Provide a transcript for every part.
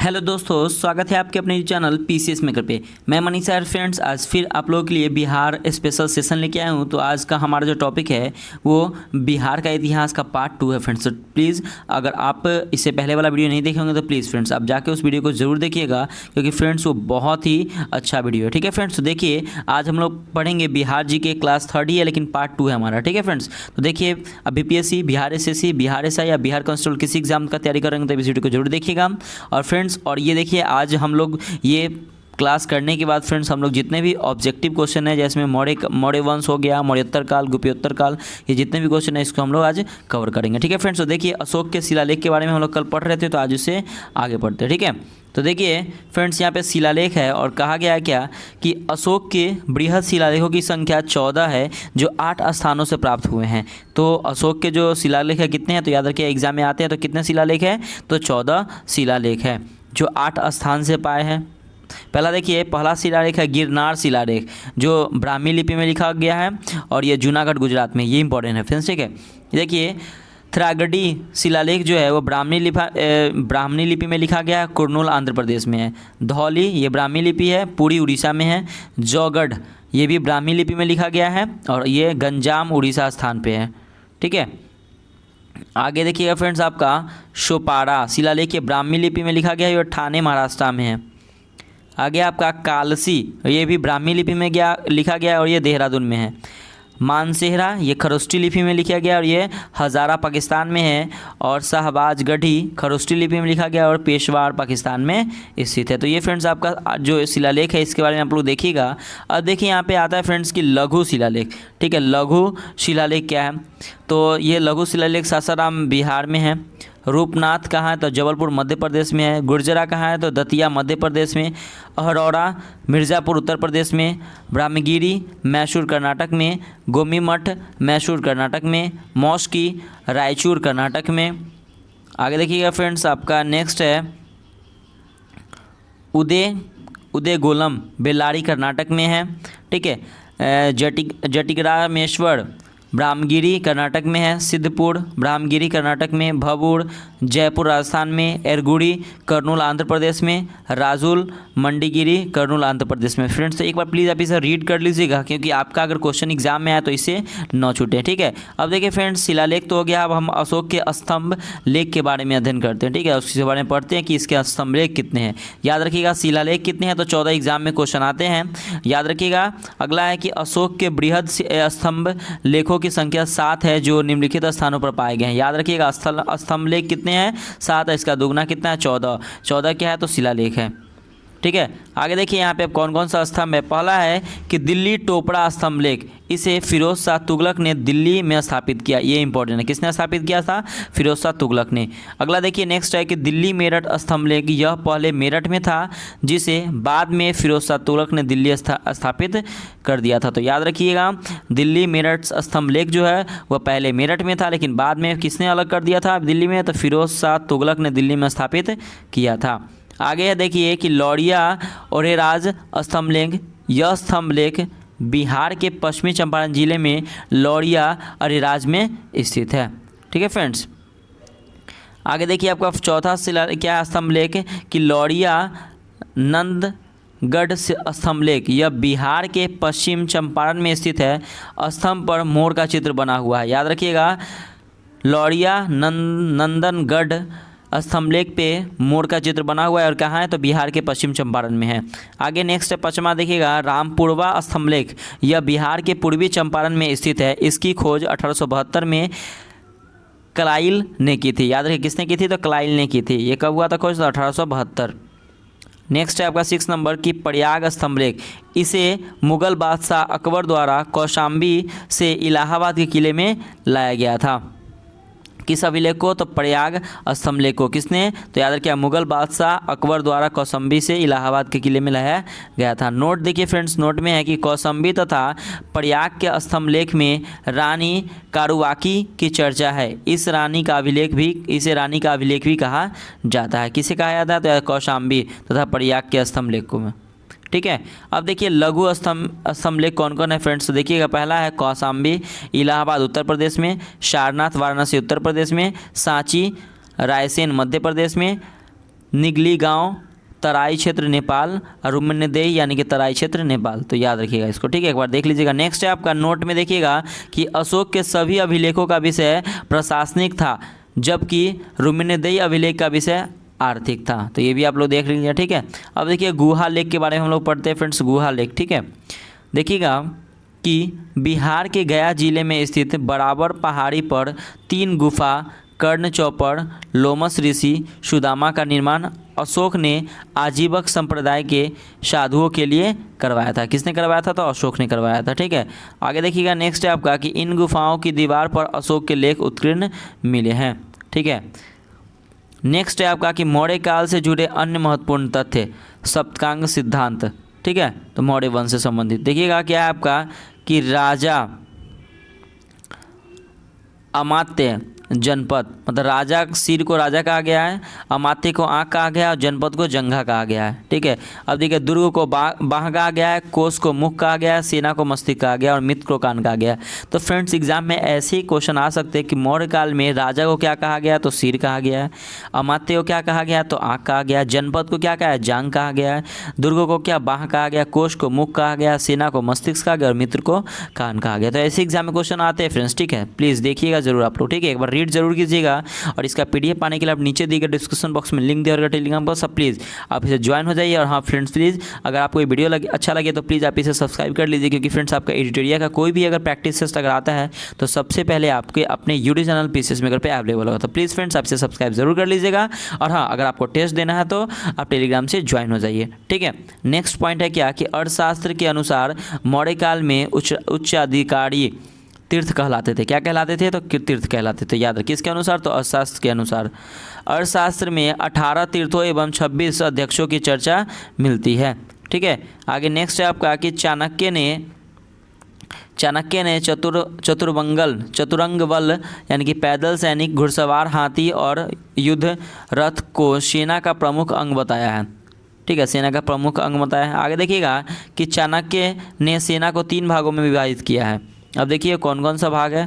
Hello दोस्तों, स्वागत है आपके अपने चैनल पीसीएस मेकर पे। मैं मनीष सर फ्रेंड्स आज फिर आप लोगों के लिए बिहार स्पेशल सेशन लेके आया हूँ। तो आज का हमारा जो टॉपिक है वो बिहार का इतिहास का पार्ट 2 है फ्रेंड्स। तो प्लीज़ अगर आप इससे पहले वाला वीडियो नहीं देखे होंगे तो प्लीज़ फ्रेंड्स आप जाके उस वीडियो को ज़रूर देखिएगा, क्योंकि फ्रेंड्स वो बहुत ही अच्छा वीडियो है। ठीक है फ्रेंड्स, तो देखिए आज हम लोग पढ़ेंगे बिहार जी के क्लास 3 ही है, लेकिन पार्ट 2 है हमारा। ठीक है फ्रेंड्स, तो देखिए अब BPSC, Bihar SSC, Bihar SI या बिहार कांस्टेबल किसी एग्जाम का तैयारी करेंगे तो इस वीडियो को जरूर देखिएगा। और फ्रेंड्स और ये देखिए आज हम लोग ये क्लास करने के बाद फ्रेंड्स हम लोग जितने भी ऑब्जेक्टिव क्वेश्चन है, जैसे मौर्य वंश हो गया, मौर्योत्तर काल, गुप्योत्तर काल, ये जितने भी क्वेश्चन है इसको हम लोग आज कवर करेंगे। ठीक है फ्रेंड्स, तो देखिए अशोक के शिलालेख के बारे में हम लोग कल पढ़ रहे थे, तो आज उसे आगे पढ़ते हैं। ठीक है, तो देखिए फ्रेंड्स यहाँ पे शिलालेख है और कहा गया है क्या कि अशोक के बृहद शिलालेखों की संख्या 14 है जो 8 स्थानों से प्राप्त हुए हैं। तो अशोक के जो शिलालेख है कितने हैं, तो याद रखिए एग्जाम में आते हैं तो कितने शिलालेख है, तो 14 शिलालेख है जो 8 स्थान से पाए हैं। पहला देखिए, पहला शिलालेख है गिरनार शिलालेख जो ब्राह्मी लिपि में लिखा गया है और ये जूनागढ़ गुजरात में, ये इंपॉर्टेंट है फ्रेंड्स। ठीक है, देखिए थ्रागडी शिलालेख जो है वो ब्राह्मणी लिपि में लिखा गया है, कुर्नूल आंध्र प्रदेश में है। धौली ये ब्राह्मी लिपि है, पूरी उड़ीसा में है। जौगढ़ ये भी ब्राह्मी लिपि में लिखा गया है और ये गंजाम उड़ीसा स्थान पे है। ठीक है, आगे देखिएगा फ्रेंड्स आपका शोपारा शिलालेख ये ब्राह्मी लिपि में लिखा गया है और ठाणे महाराष्ट्र में है। आगे आपका कालसी ये भी ब्राह्मी लिपि में लिखा गया है और ये देहरादून में है। मानसेहरा ये खरोष्टी लिपि में लिखा गया और ये हज़ारा पाकिस्तान में है। और शाहबाजगढ़ी खरोष्टी लिपि में लिखा गया और पेशवार पाकिस्तान में स्थित है। तो ये फ्रेंड्स आपका जो शिलालेख है इसके बारे में आप लोग देखिएगा। अब देखिए यहाँ पे आता है फ्रेंड्स कि लघु शिलालेख। ठीक है, लघु शिलालेख क्या है, तो ये लघु शिलालेख सासाराम बिहार में है। रूपनाथ कहाँ है, तो जबलपुर मध्य प्रदेश में है। गुर्जरा कहाँ है, तो दतिया मध्य प्रदेश में। अहरौरा मिर्ज़ापुर उत्तर प्रदेश में। ब्रह्मगिरी मैसूर कर्नाटक में। गोमीमठ मैसूर कर्नाटक में। मौस्की रायचूर कर्नाटक में। आगे देखिएगा फ्रेंड्स आपका नेक्स्ट है उदयगोलम बेल्लारी कर्नाटक में है। ठीक है, जटिग्रामेश्वर ब्रह्मगिरी कर्नाटक में है। सिद्धपुर ब्रह्मगिरी कर्नाटक में। भवूर जयपुर राजस्थान में। एरगुड़ी कर्नूल आंध्र प्रदेश में। राजुल मंडीगिरी कर्नूल आंध्र प्रदेश में। फ्रेंड्स तो एक बार प्लीज़ आप इसे रीड कर लीजिएगा, क्योंकि आपका अगर क्वेश्चन एग्जाम में आया तो इसे न छूटे। ठीक है, अब देखिए फ्रेंड्स शिलालेख तो हो गया, अब हम अशोक के स्तंभ लेख के बारे में अध्ययन करते हैं। ठीक है, उसके बारे में पढ़ते हैं कि इसके स्तंभ लेख कितने हैं। याद रखिएगा शिलालेख कितने हैं, तो 14 एग्जाम में क्वेश्चन आते हैं, याद रखिएगा। अगला है कि अशोक के बृहद स्तंभ लेखों की संख्या 7 है जो निम्नलिखित स्थानों पर पाए गए हैं। याद रखिएगा स्तंभ लेख कितने हैं, 7 है, इसका दुगना कितना है, 14 क्या है, तो शिलालेख है। ठीक है, आगे देखिए यहाँ पे अब कौन कौन सा स्तंभ है। पहला है कि दिल्ली टोपड़ा स्तंभ लेख, इसे फिरोज शाह तुगलक ने दिल्ली में स्थापित किया। ये इंपॉर्टेंट है, किसने स्थापित किया था, फिरोज शाह तुगलक ने। अगला देखिए नेक्स्ट है कि दिल्ली मेरठ स्तंभ लेख, यह पहले मेरठ में था जिसे बाद में फिरोज शाह तुगलक ने दिल्ली स्थापित कर दिया था। तो याद रखिएगा दिल्ली मेरठ स्तंभ लेख जो है वह पहले मेरठ में था, लेकिन बाद में किसने अलग कर दिया था दिल्ली में, तो फिरोज शाह तुगलक ने दिल्ली में स्थापित किया था। आगे देखिए कि लौरिया ओरेराज स्तंभ लेख, यह स्तंभ लेख बिहार के पश्चिमी चंपारण जिले में लौरिया अरेराज में स्थित है। ठीक है फ्रेंड्स, आगे देखिए आपका चौथा क्या स्तंभ लेख कि लौरिया नंदगढ़ स्तंभ लेख, यह बिहार के पश्चिम चंपारण में स्थित है। स्तंभ पर मोर का चित्र बना हुआ है। याद रखिएगा लौरिया नंदनगढ़ स्तंभ लेख पे मोर का चित्र बना हुआ है और कहाँ है, तो बिहार के पश्चिम चंपारण में है। आगे नेक्स्ट है पचमा देखिएगा रामपुरवा स्तंभ लेख, यह बिहार के पूर्वी चंपारण में स्थित है। इसकी खोज 1872 में कलाइल ने की थी। याद रखिए किसने की थी, तो कलाइल ने की थी। ये कब हुआ था खोज, तो 1872। नेक्स्ट है आपका 6 नंबर की प्रयाग स्तंभ लेख, इसे मुगल बादशाह अकबर द्वारा कौशाम्बी से इलाहाबाद के किले में लाया गया था। किस अभिलेख को, तो प्रयाग स्तंभ लेख को किसने, तो याद रखिए मुगल बादशाह अकबर द्वारा कौशाम्बी से इलाहाबाद के किले में लाया गया था। नोट देखिए फ्रेंड्स, नोट में है कि कौशाम्बी तथा प्रयाग के स्तंभ लेख में रानी कारुवाकी की चर्चा है। इसे रानी का अभिलेख भी कहा जाता है। किसे कहा जाता है, तो कौशाम्बी तथा प्रयाग के स्तंभ लेखों में। ठीक है, अब देखिए लघु स्तंभ लेख कौन कौन है फ्रेंड्स, तो देखिएगा पहला है कौशाम्बी इलाहाबाद उत्तर प्रदेश में। सारनाथ वाराणसी उत्तर प्रदेश में। सांची रायसेन मध्य प्रदेश में। निगली गांव, तराई क्षेत्र नेपाल, और रुम्नदेही यानी कि तराई क्षेत्र नेपाल। तो याद रखिएगा इसको, ठीक है, एक बार देख लीजिएगा। नेक्स्ट है आपका नोट में देखिएगा कि अशोक के सभी अभिलेखों का विषय प्रशासनिक था, जबकि रुम्नदेही अभिलेख का विषय आर्थिक था। तो ये भी आप लोग देख लीजिए, ठीक है। अब देखिए गुहा लेक के बारे में हम लोग पढ़ते हैं फ्रेंड्स, गुहा लेक, ठीक है। देखिएगा कि बिहार के गया जिले में स्थित बराबर पहाड़ी पर 3 गुफा कर्ण चौपड़, लोमस ऋषि, सुदामा का निर्माण अशोक ने आजीवक संप्रदाय के साधुओं के लिए करवाया था। किसने करवाया था? तो अशोक ने करवाया था, ठीक है। आगे देखिएगा नेक्स्ट है आपका कि इन गुफाओं की दीवार पर अशोक के लेख उत्कीर्ण मिले हैं, ठीक है। नेक्स्ट है आपका कि मौर्य काल से जुड़े अन्य महत्वपूर्ण तथ्य, सप्तांग सिद्धांत, ठीक है। तो मौर्य वंश से संबंधित देखिएगा क्या है आपका कि राजा, अमात्य, जनपद, मतलब राजा सिर को राजा कहा गया है, अमात्य को आँख कहा गया है, और जनपद को जंघा कहा गया है, ठीक है। अब देखिए दुर्ग को बाह कहा गया है, कोष को मुख कहा गया है, सेना को मस्तिष्क कहा गया है, और मित्र को कान कहा गया है। तो फ्रेंड्स एग्जाम में ऐसे ही क्वेश्चन आ सकते हैं कि मौर्य काल में राजा को क्या कहा गया? तो सिर कहा गया है, अमात्य को क्या कहा गया? तो आँख कहा गया है, जनपद को क्या कहा है? जांग कहा गया है, दुर्ग को क्या? बाह कहा गया, कोष को मुख कहा गया, सेना को मस्तिष्क कहा गया, और मित्र को कान कहा गया। तो ऐसे एग्जाम में क्वेश्चन आते हैं फ्रेंड्स, ठीक है। प्लीज़ देखिएगा जरूर आप लोग, ठीक है। एक बार रीड जरूर कीजिएगा, और इसका पीडीएफ पाने के लिए आप नीचे दिए गए डिस्क्रिप्शन बॉक्स में लिंक दिया होगा टेलीग्राम पर, सब प्लीज़ आप इसे ज्वाइन हो जाइए। और हाँ फ्रेंड्स प्लीज़ अगर आपको ये वीडियो अच्छा लगे तो प्लीज़ आप इसे सब्सक्राइब कर लीजिए, क्योंकि फ्रेंड्स आपका एडिटोरिया का कोई भी अगर प्रैक्टिस टेस्ट अगर आता है तो सबसे पहले आपके अपने यूट्यूब चैनल पीसीएस मेकर पे अवेलेबल होगा। तो प्लीज़ फ्रेंड्स आप इसे सब्सक्राइब जरूर कर लीजिएगा। और हाँ अगर आपको टेस्ट देना है तो आप टेलीग्राम से ज्वाइन हो जाइए, ठीक है। नेक्स्ट पॉइंट है क्या कि अर्थशास्त्र के अनुसार मौर्य काल में उच्चाधिकारी तीर्थ कहलाते थे। क्या कहलाते थे? तो तीर्थ कहलाते थे। याद रखिए किसके अनुसार? तो अर्थशास्त्र के अनुसार। अर्थशास्त्र में 18 तीर्थों एवं 26 अध्यक्षों की चर्चा मिलती है, ठीक है। आगे नेक्स्ट है आपका कि चाणक्य ने चतुरंग बल यानी कि पैदल सैनिक, घुड़सवार, हाथी और युद्ध रथ को सेना का प्रमुख अंग बताया है, ठीक है। सेना का प्रमुख अंग बताया है। आगे देखिएगा कि चाणक्य ने सेना को 3 भागों में विभाजित किया है। अब देखिए कौन कौन सा भाग है।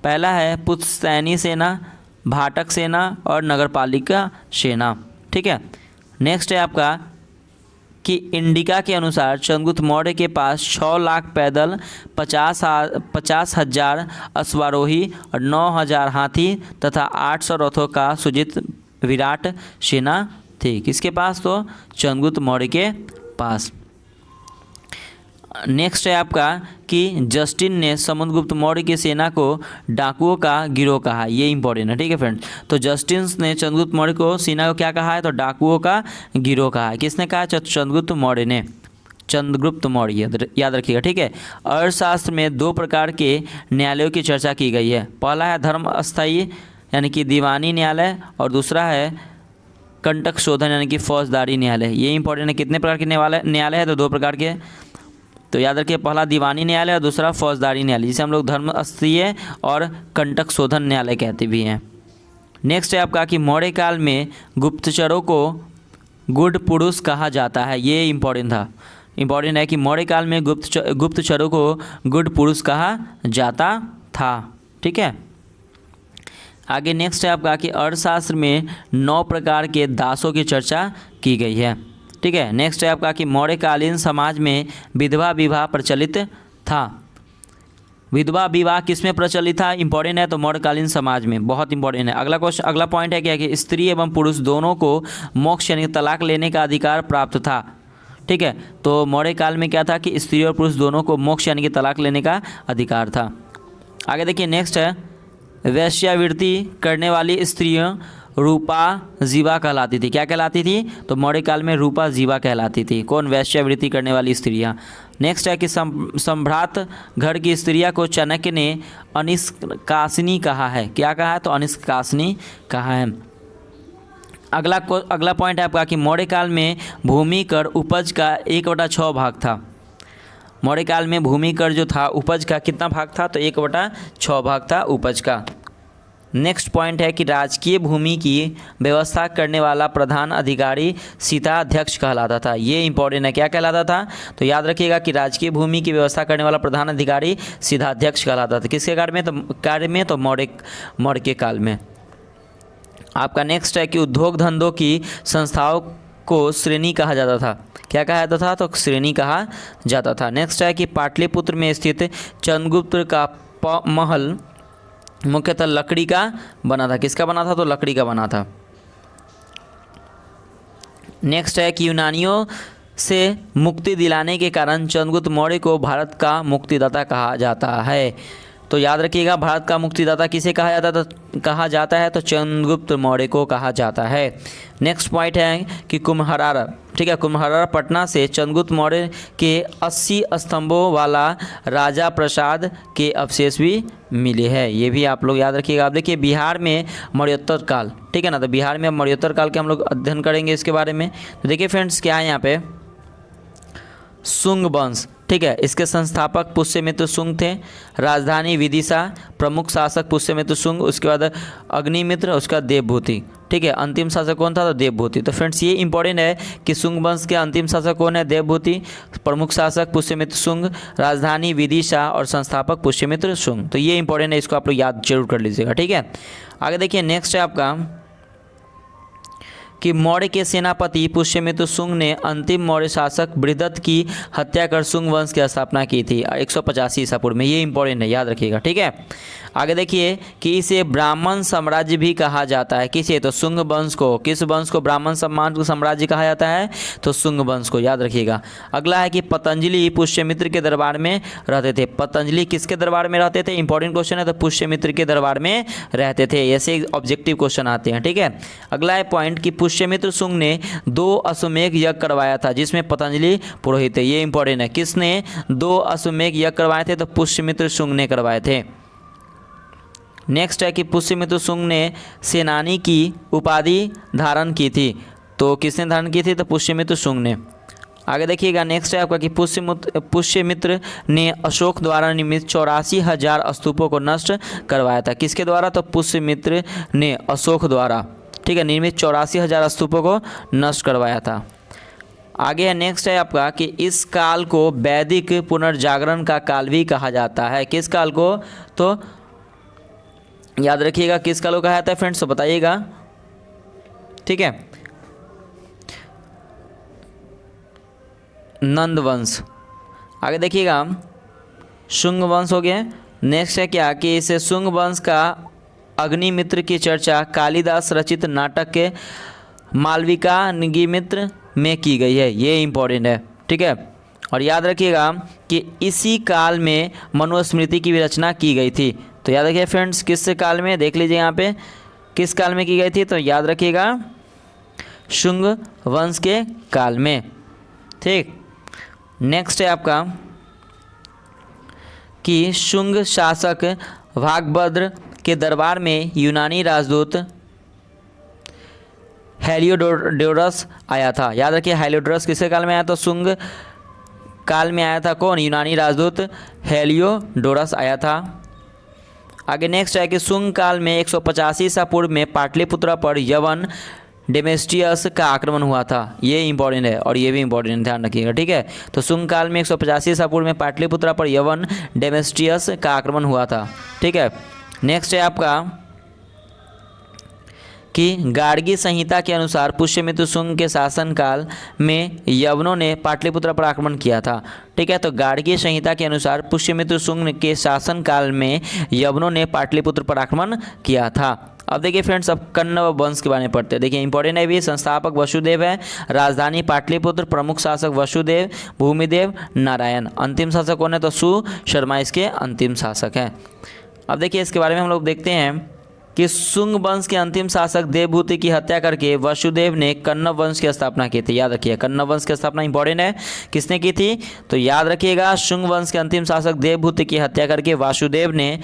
पहला है पुश्तैनी सेना, भाटक सेना और नगरपालिका सेना, ठीक है। नेक्स्ट है आपका कि इंडिका के अनुसार चंद्रगुप्त मौर्य के पास 6 लाख पैदल, 50,000 अश्वारोही और 9,000 हाथी तथा 800 रथों का सुजित विराट सेना थी। किसके पास? तो चंद्रगुप्त मौर्य के पास। नेक्स्ट है आपका कि जस्टिन ने समुद्रगुप्त मौर्य की सेना को डाकुओं का गिरोह कहा। ये इंपॉर्टेंट है, ठीक है फ्रेंड्स। तो जस्टिन ने चंद्रगुप्त मौर्य को सेना को क्या कहा है? तो डाकुओं का गिरोह कहा है। किसने कहा? चंद्रगुप्त मौर्य ने, चंद्रगुप्त मौर्य, याद रखिएगा, ठीक है। अर्थशास्त्र में 2 प्रकार के न्यायालयों की चर्चा की गई है। पहला है धर्म अस्थायी यानी कि दीवानी न्यायालय, और दूसरा है कंटक शोधन यानी कि फौजदारी न्यायालय। ये इंपॉर्टेंट है। कितने प्रकार के न्यायालय है? तो 2 प्रकार के। तो याद रखिए पहला दीवानी न्यायालय और दूसरा फौजदारी न्यायालय, जिसे हम लोग धर्म अस्थायी और कंटक शोधन न्यायालय कहते भी हैं। नेक्स्ट है आपका कि मौर्य काल में गुप्तचरों को गुड पुरुष कहा जाता है। ये इंपॉर्टेंट है कि मौर्य काल में गुप्तचरों को गुड पुरुष कहा जाता था, ठीक है। आगे नेक्स्ट है आपका कि अर्थशास्त्र में 9 प्रकार के दासों की चर्चा की गई है, ठीक है। नेक्स्ट है आपका कि मौर्यकालीन समाज में विधवा विवाह प्रचलित था। विधवा विवाह किस में प्रचलित था? इंपॉर्टेंट है। तो मौर्यकालीन समाज में, बहुत इंपॉर्टेंट है। अगला पॉइंट है क्या कि स्त्री एवं पुरुष दोनों को मोक्ष यानी तलाक लेने का अधिकार प्राप्त था, ठीक है। तो मौर्य काल में क्या था कि स्त्री और पुरुष दोनों को मोक्ष यानी कि तलाक लेने का अधिकार था। आगे देखिए नेक्स्ट है वेश्यावृत्ति करने वाली स्त्रियाँ रूपा जीवा कहलाती थी। क्या कहलाती थी? तो मौर्य काल में रूपा जीवा कहलाती थी। कौन? वेश्यावृत्ति करने वाली स्त्रियाँ। नेक्स्ट है कि सम्भ्रात घर की स्त्रियाँ को चाणक्य ने अनिष्कासिनी कहा है। क्या कहा है? तो अनिष्कासिनी कहा है। अगला पॉइंट है आपका कि मौर्य काल में भूमि कर उपज का 1/6 भाग था। मौर्य काल में भूमि कर जो था उपज का कितना भाग था? तो 1/6 भाग था उपज का। नेक्स्ट पॉइंट है कि राजकीय भूमि की व्यवस्था करने वाला प्रधान अधिकारी सीताध्यक्ष कहलाता था। ये इंपॉर्टेंट है। क्या कहलाता था? तो याद रखिएगा कि राजकीय भूमि की व्यवस्था करने वाला प्रधान अधिकारी सीताध्यक्ष कहलाता था। किसके कार्य में? तो मौर्य के काल में। आपका नेक्स्ट है कि उद्योग धंधों की संस्थाओं को श्रेणी कहा जाता था। क्या कहा जाता था? तो श्रेणी कहा जाता था। नेक्स्ट है कि पाटलिपुत्र में स्थित चंद्रगुप्त का महल मुख्यतः लकड़ी का बना था। किसका बना था? तो लकड़ी का बना था। नेक्स्ट है कि यूनानियों से मुक्ति दिलाने के कारण चंद्रगुप्त मौर्य को भारत का मुक्तिदाता कहा जाता है। तो याद रखिएगा, भारत का मुक्तिदाता किसे कहा जाता है? तो चंद्रगुप्त मौर्य को कहा जाता है। नेक्स्ट पॉइंट है कि कुम्हरारा, ठीक है, कुम्हरारा पटना से चंद्रगुप्त मौर्य के 80 स्तंभों वाला राजा प्रसाद के अवशेष भी मिले हैं। ये भी आप लोग याद रखिएगा। आप देखिए बिहार में मौर्योत्तर काल, ठीक है ना, तो बिहार में मौर्योत्तर काल के हम लोग अध्ययन करेंगे इसके बारे में। तो देखिए फ्रेंड्स क्या है यहाँ पे, शुंग वंश, ठीक है, इसके संस्थापक पुष्यमित्र शुंग थे। राजधानी विदिशा, प्रमुख शासक पुष्यमित्र शुंग, उसके बाद अग्निमित्र, उसका देवभूति, ठीक है। अंतिम शासक कौन था? तो देवभूति। तो फ्रेंड्स ये इंपॉर्टेंट है कि शुंग वंश के अंतिम शासक कौन है? देवभूति, प्रमुख शासक पुष्यमित्र शुंग, राजधानी विदिशा और संस्थापक पुष्यमित्र शुंग। तो ये इंपॉर्टेंट है, इसको आप लोग याद जरूर कर लीजिएगा, ठीक है। आगे देखिए नेक्स्ट है आपका कि मौर्य के सेनापति पुष्यमित्र शुंग ने अंतिम मौर्य शासक बृहदत्त की हत्या कर शुंग वंश की स्थापना की थी 185 ईसा पूर्व में। ये इंपॉर्टेंट है, याद रखिएगा, ठीक है। आगे देखिए कि इसे ब्राह्मण साम्राज्य भी कहा जाता है। किसे? तो शुंग वंश को। किस वंश को ब्राह्मण साम्राज्य कहा जाता है? तो शुंग वंश को, याद रखिएगा। अगला है कि पतंजलि पुष्यमित्र के दरबार में रहते थे। पतंजलि किसके दरबार में रहते थे? इंपॉर्टेंट क्वेश्चन है, तो पुष्यमित्र के दरबार में रहते थे। ऐसे ऑब्जेक्टिव क्वेश्चन आते हैं, ठीक है। अगला है पॉइंट कि पुष्यमित्र शुंग ने 2 अश्वमेध यज्ञ करवाया था जिसमें पतंजलि पुरोहित है। ये इंपॉर्टेंट है। किसने 2 अश्वमेध यज्ञ करवाए थे? तो पुष्यमित्र शुंग ने करवाए थे। नेक्स्ट है कि पुष्यमित्र शुंग ने सेनानी की उपाधि धारण की थी। तो किसने धारण की थी? तो पुष्यमित्र शुंग ने। आगे देखिएगा नेक्स्ट है आपका कि पुष्यमित्र ने अशोक द्वारा निर्मित 84,000 स्तूपों को नष्ट करवाया था। किसके द्वारा? तो पुष्यमित्र ने अशोक द्वारा, ठीक है, निर्मित 84,000 स्तूपों को नष्ट करवाया था। आगे है नेक्स्ट है आपका कि इस काल को वैदिक पुनर्जागरण का काल भी कहा जाता है। किस काल को? तो याद रखिएगा किस काल को कहा जाता है फ्रेंड्स, तो बताइएगा, ठीक है। नंद वंश। आगे देखिएगा शुंग वंश हो गया। नेक्स्ट है क्या कि इसे शुंग वंश का अग्निमित्र की चर्चा कालिदास रचित नाटक के मालविका निगिमित्र में की गई है। ये इंपॉर्टेंट है, ठीक है। और याद रखिएगा कि इसी काल में मनुस्मृति की भी रचना की गई थी। तो याद रखिए फ्रेंड्स किस काल में, देख लीजिए यहाँ पे किस काल में की गई थी। तो याद रखिएगा शुंग वंश के काल में, ठीक। नेक्स्ट है आपका कि शुंग शासक भागभद्र के दरबार में यूनानी राजदूत हेलियोडोरस आया था। याद रखिए हेलियोडोरस किसके काल में आया? तो शुंग काल में आया था। कौन? यूनानी राजदूत हेलियोडोरस आया था। आगे नेक्स्ट है कि शुंग काल में 185 ईसा पूर्व में पाटलिपुत्र पर यवन डेमेस्ट्रियस का आक्रमण हुआ था। ये इंपॉर्टेंट है और ये भी इंपॉर्टेंट, ध्यान रखिएगा, ठीक है। तो शुंग काल में 185 ईसा पूर्व में पाटलिपुत्र पर यवन डेमेस्ट्रियस का आक्रमण हुआ था, ठीक है। नेक्स्ट है आपका कि गार्गी संहिता के अनुसार पुष्यमित्र शुंग के शासनकाल में यवनों ने पाटलिपुत्र पर आक्रमण किया था, ठीक है। तो गार्गी संहिता के अनुसार पुष्यमित्र शुंग के शासनकाल में यवनों ने पाटलिपुत्र पर आक्रमण किया था। अब देखिए फ्रेंड्स, अब कण्व वंश के बारे में पढ़ते हैं। देखिए इंपॉर्टेंट है भी, संस्थापक वसुदेव है, राजधानी पाटलिपुत्र, प्रमुख शासक वसुदेव, भूमिदेव नारायण, अंतिम शासक कौन है? तो सुशर्मा इसके अंतिम शासक हैं। अब देखिए इसके बारे में हम लोग देखते हैं कि शुंग वंश के अंतिम शासक देवभूति की हत्या करके वसुदेव ने कण्व वंश की स्थापना की थी। याद रखिए कण्व वंश की स्थापना इंपॉर्टेंट है, किसने की थी? तो याद रखिएगा शुंग वंश के अंतिम शासक देवभूति की हत्या करके वासुदेव ने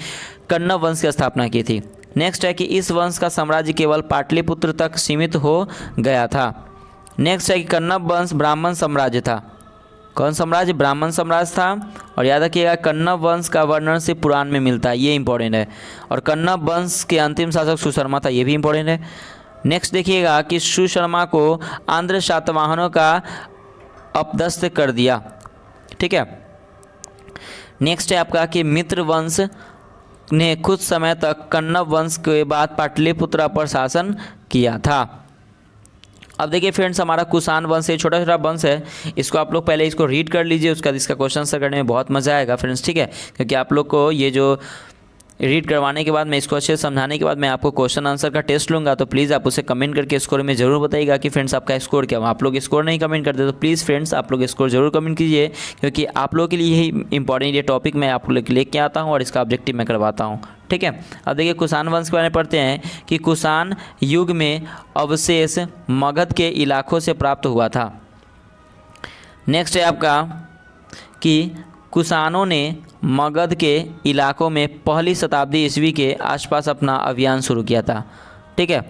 कण्व वंश की स्थापना की थी। नेक्स्ट है कि इस वंश का साम्राज्य केवल पाटलिपुत्र तक सीमित हो गया था। नेक्स्ट है कि कण्व वंश ब्राह्मण साम्राज्य था। कौन साम्राज्य? ब्राह्मण साम्राज्य था। और याद रखिएगा कण्व वंश का वर्णन से पुराण में मिलता है, ये इंपॉर्टेंट है। और कण्व वंश के अंतिम शासक सुशर्मा था, ये भी इंपॉर्टेंट है। नेक्स्ट देखिएगा कि सुशर्मा को आंध्र सातवाहनों का अपदस्थ कर दिया, ठीक है। नेक्स्ट है आपका कि मित्र वंश ने कुछ समय तक कण्व वंश के बाद पाटलिपुत्र पर शासन किया था। अब देखिए फ्रेंड्स, हमारा कुषाण वंश ये छोटा छोटा वंश है, इसको आप लोग पहले इसको रीड कर लीजिए, उसका इसका क्वेश्चन आंसर करने में बहुत मज़ा आएगा फ्रेंड्स, ठीक है। क्योंकि आप लोग को ये जो रीड करवाने के बाद, मैं इसको अच्छे से समझाने के बाद मैं आपको क्वेश्चन आंसर का टेस्ट लूँगा, तो प्लीज़ आप उसे कमेंट करके स्कोर में ज़रूर बताइएगा कि फ्रेंड्स आपका स्कोर क्या हुआ। आप लोग स्कोर नहीं कमेंट करते तो प्लीज़ फ्रेंड्स आप लोग स्कोर जरूर कमेंट कीजिए, क्योंकि आप लोगों के लिए यही इंपॉर्टेंट ये टॉपिक मैं आप लोग लेके आता हूँ और इसका ऑब्जेक्टिव मैं करवाता हूँ, ठीक है। अब देखिए कुषाण वंश के बारे में पढ़ते हैं कि कुषाण युग में अवशेष मगध के इलाकों से प्राप्त हुआ था। नेक्स्ट है आपका कि कुषाणों ने मगध के इलाकों में पहली शताब्दी ईस्वी के आसपास अपना अभियान शुरू किया था, ठीक है।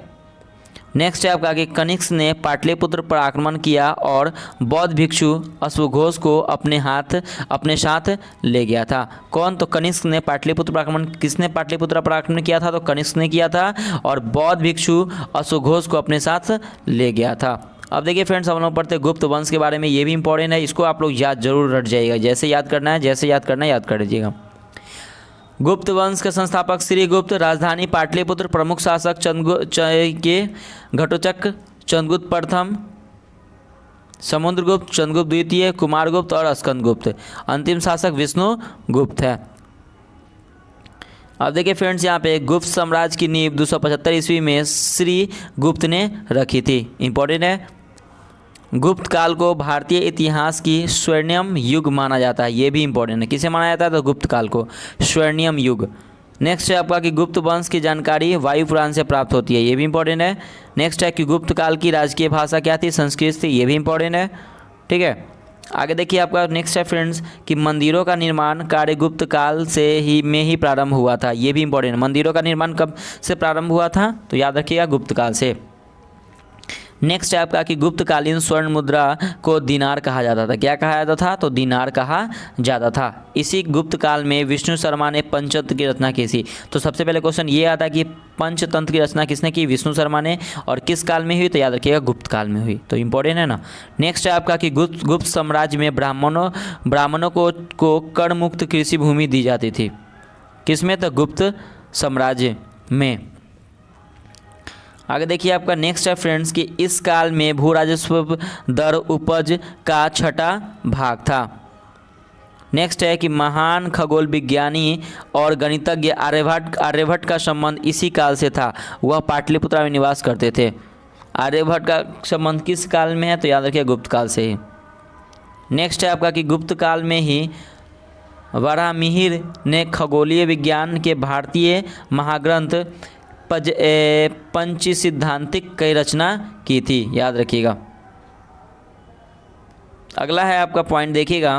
नेक्स्ट है आपका कि कनिष्क ने पाटलिपुत्र पर आक्रमण किया और बौद्ध भिक्षु अश्वघोष को अपने साथ ले गया था। कौन? तो कनिष्क ने पाटलिपुत्र पर आक्रमण, किसने पाटलिपुत्र पर आक्रमण किया था? तो कनिष्क ने किया था, और बौद्ध भिक्षु अश्वघोष को अपने साथ ले गया था। अब देखिए फ्रेंड्स, हम लोग पढ़ते गुप्त वंश के बारे में, ये भी इंपॉर्टेंट है, इसको आप लोग याद जरूर रट जाइएगा, जैसे याद करना है याद कर लीजिएगा। गुप्त वंश के संस्थापक श्री गुप्त, राजधानी पाटलिपुत्र, प्रमुख शासक घटोत्कच, चंद्रगुप्त प्रथम, समुद्रगुप्त, चंद्रगुप्त द्वितीय, कुमारगुप्त और स्कंदगुप्त। अंतिम शासक विष्णुगुप्त है। अब देखिए फ्रेंड्स, यहाँ पे गुप्त साम्राज्य की नींव 275 ईस्वी में श्री गुप्त ने रखी थी। इंपॉर्टेंट है। गुप्त काल को भारतीय इतिहास की स्वर्णिम युग माना जाता है, ये भी इंपॉर्टेंट है। किसे माना जाता है? तो गुप्त काल को स्वर्णिम युग। नेक्स्ट है आपका कि गुप्त वंश की जानकारी वायु पुराण से प्राप्त होती है, ये भी इंपॉर्टेंट है। नेक्स्ट है कि गुप्त काल की राजकीय भाषा क्या थी? संस्कृत थी, ये भी इंपॉर्टेंट है, ठीक है। आगे देखिए आपका नेक्स्ट है फ्रेंड्स कि मंदिरों का निर्माण कार्य गुप्त काल में ही प्रारंभ हुआ था, ये भी इंपॉर्टेंट है। मंदिरों का निर्माण कब से प्रारंभ हुआ था? तो याद रखिएगा, गुप्त काल से। नेक्स्ट है आपका कि गुप्तकालीन स्वर्ण मुद्रा को दीनार कहा जाता था। क्या कहा जाता था? तो दीनार कहा जाता था। इसी गुप्त काल में विष्णु शर्मा ने पंचतंत्र की रचना की थी। तो सबसे पहले क्वेश्चन ये आता है कि पंचतंत्र की रचना किसने की? विष्णु शर्मा ने। और किस काल में हुई? तो याद रखिएगा, गुप्त काल में हुई। तो इंपॉर्टेंट है ना। नेक्स्ट है आपका कि गुप्त साम्राज्य में ब्राह्मणों को कर मुक्त कृषि भूमि दी जाती थी। किसमें? तो गुप्त साम्राज्य में। आगे देखिए आपका नेक्स्ट है फ्रेंड्स कि इस काल में भू राजस्व दर उपज का छठा भाग था। नेक्स्ट है कि महान खगोल विज्ञानी और गणितज्ञ आर्यभट्ट का संबंध इसी काल से था। वह पाटलिपुत्र में निवास करते थे। आर्यभट्ट का संबंध किस काल में है? तो याद रखिए, गुप्त काल से ही। नेक्स्ट है आपका कि गुप्त काल में ही वराहमिहिर ने खगोलीय विज्ञान के भारतीय महाग्रंथ पंच सिद्धांतिक की रचना की थी, याद रखिएगा। अगला है आपका पॉइंट, देखिएगा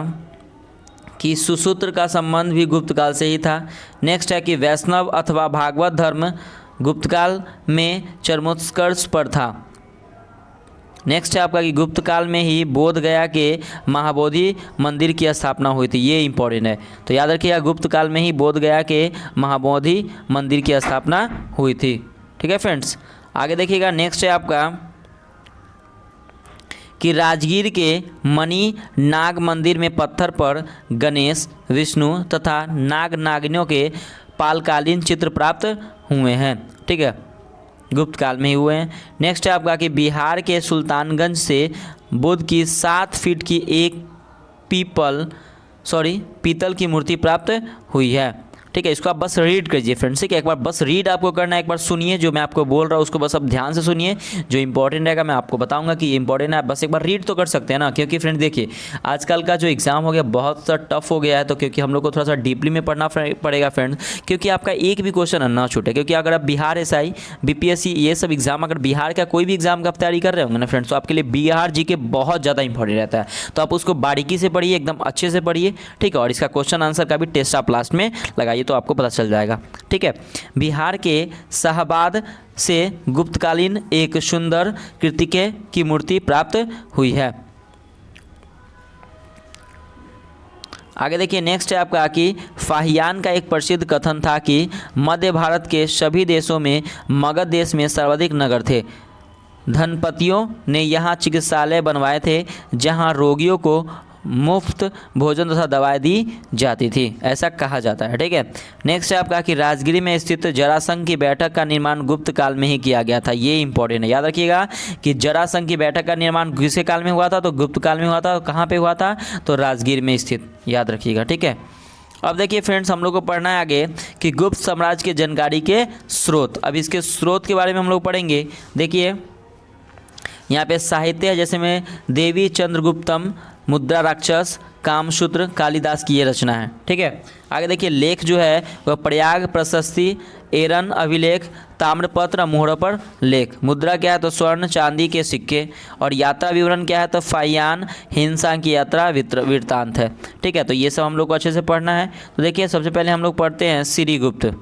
कि सुसूत्र का संबंध भी गुप्त काल से ही था। नेक्स्ट है कि वैष्णव अथवा भागवत धर्म गुप्त काल में चरमोत्कर्ष पर था। नेक्स्ट है आपका कि गुप्त काल में ही बोध गया के महाबोधि मंदिर की स्थापना हुई थी, ये इंपॉर्टेंट है। तो याद रखिएगा, गुप्त काल में ही बोध गया के महाबोधि मंदिर की स्थापना हुई थी, ठीक है फ्रेंड्स। आगे देखिएगा, नेक्स्ट है आपका कि राजगीर के मणि नाग मंदिर में पत्थर पर गणेश, विष्णु तथा नाग नागिनों के पालकालीन चित्र प्राप्त हुए हैं, ठीक है, गुप्त काल में ही हुए हैं। नेक्स्ट है आपका कि बिहार के सुल्तानगंज से बुद्ध की 7 फीट की एक पीतल की मूर्ति प्राप्त हुई है, ठीक है। इसको आप बस रीड कीजिए फ्रेंड्स, ठीक है। एक बार बस रीड आपको करना है, एक बार सुनिए जो मैं आपको बोल रहा हूँ उसको बस आप ध्यान से सुनिए। जो इंपॉर्टेंट रहेगा मैं आपको बताऊंगा कि ये इंपॉर्टेंट है, आप बस एक बार रीड तो कर सकते हैं ना। क्योंकि फ्रेंड्स देखिए, आजकल का जो एग्ज़ाम हो गया बहुत सा टफ हो गया है, तो क्योंकि हम लोग को थोड़ा सा डीपली में पढ़ना पड़ेगा फ्रेंड्स, क्योंकि आपका एक भी क्वेश्चन ना छूटे। क्योंकि अगर आप बिहार SI BPSC ये सब एग्जाम, अगर बिहार का कोई भी एग्जाम का आप तैयारी कर रहे होंगे ना फ्रेंड्स, तो आपके लिए बिहार GK बहुत ज़्यादा इंपॉर्टेंट रहता है। तो आप उसको बारीकी से पढ़िए, एकदम अच्छे से पढ़िए, ठीक है। और इसका क्वेश्चन आंसर का भी टेस्ट आप लास्ट में लगाइए तो आपको पता चल जाएगा, ठीक है। बिहार के शाहबाद से गुप्तकालीन एक सुंदर कृतिके की मूर्ति प्राप्त हुई है। आगे देखिए, नेक्स्ट है आपका कि फाहियान का एक प्रसिद्ध कथन था कि मध्य भारत के सभी देशों में मगध देश में सर्वाधिक नगर थे। धनपतियों ने यहाँ चिकित्सालय बनवाए थे जहाँ रोगियों को मुफ्त भोजन तथा दवाएं दी जाती थी, ऐसा कहा जाता है। ठीक है, नेक्स्ट है आपका कि राजगिरी में स्थित जरासंध की बैठक का निर्माण गुप्त काल में ही किया गया था। ये इंपॉर्टेंट है, याद रखिएगा कि जरासंध की बैठक का निर्माण किसके काल में हुआ था, तो गुप्त काल में हुआ था। कहाँ पे हुआ था, तो राजगीर में स्थित, याद रखिएगा। ठीक है, अब देखिए फ्रेंड्स, हम लोग को पढ़ना है आगे कि गुप्त साम्राज्य के जानकारी के स्रोत। अब इसके स्रोत के बारे में हम लोग पढ़ेंगे। देखिए यहाँ पे साहित्य है, जैसे में देवी चंद्रगुप्तम, मुद्रा राक्षस, कामसूत्र, कालिदास की ये रचना है। ठीक है, आगे देखिए लेख जो है वह प्रयाग प्रशस्ति, एरन अभिलेख, ताम्रपत्र, मोहर पर लेख। मुद्रा क्या है, तो स्वर्ण चांदी के सिक्के। और यात्रा विवरण क्या है, तो फाइयान, हिंसा की यात्रा वृत्तांत है। ठीक है, तो ये सब हम लोग को अच्छे से पढ़ना है। तो देखिए सबसे पहले हम लोग पढ़ते हैं श्रीगुप्त।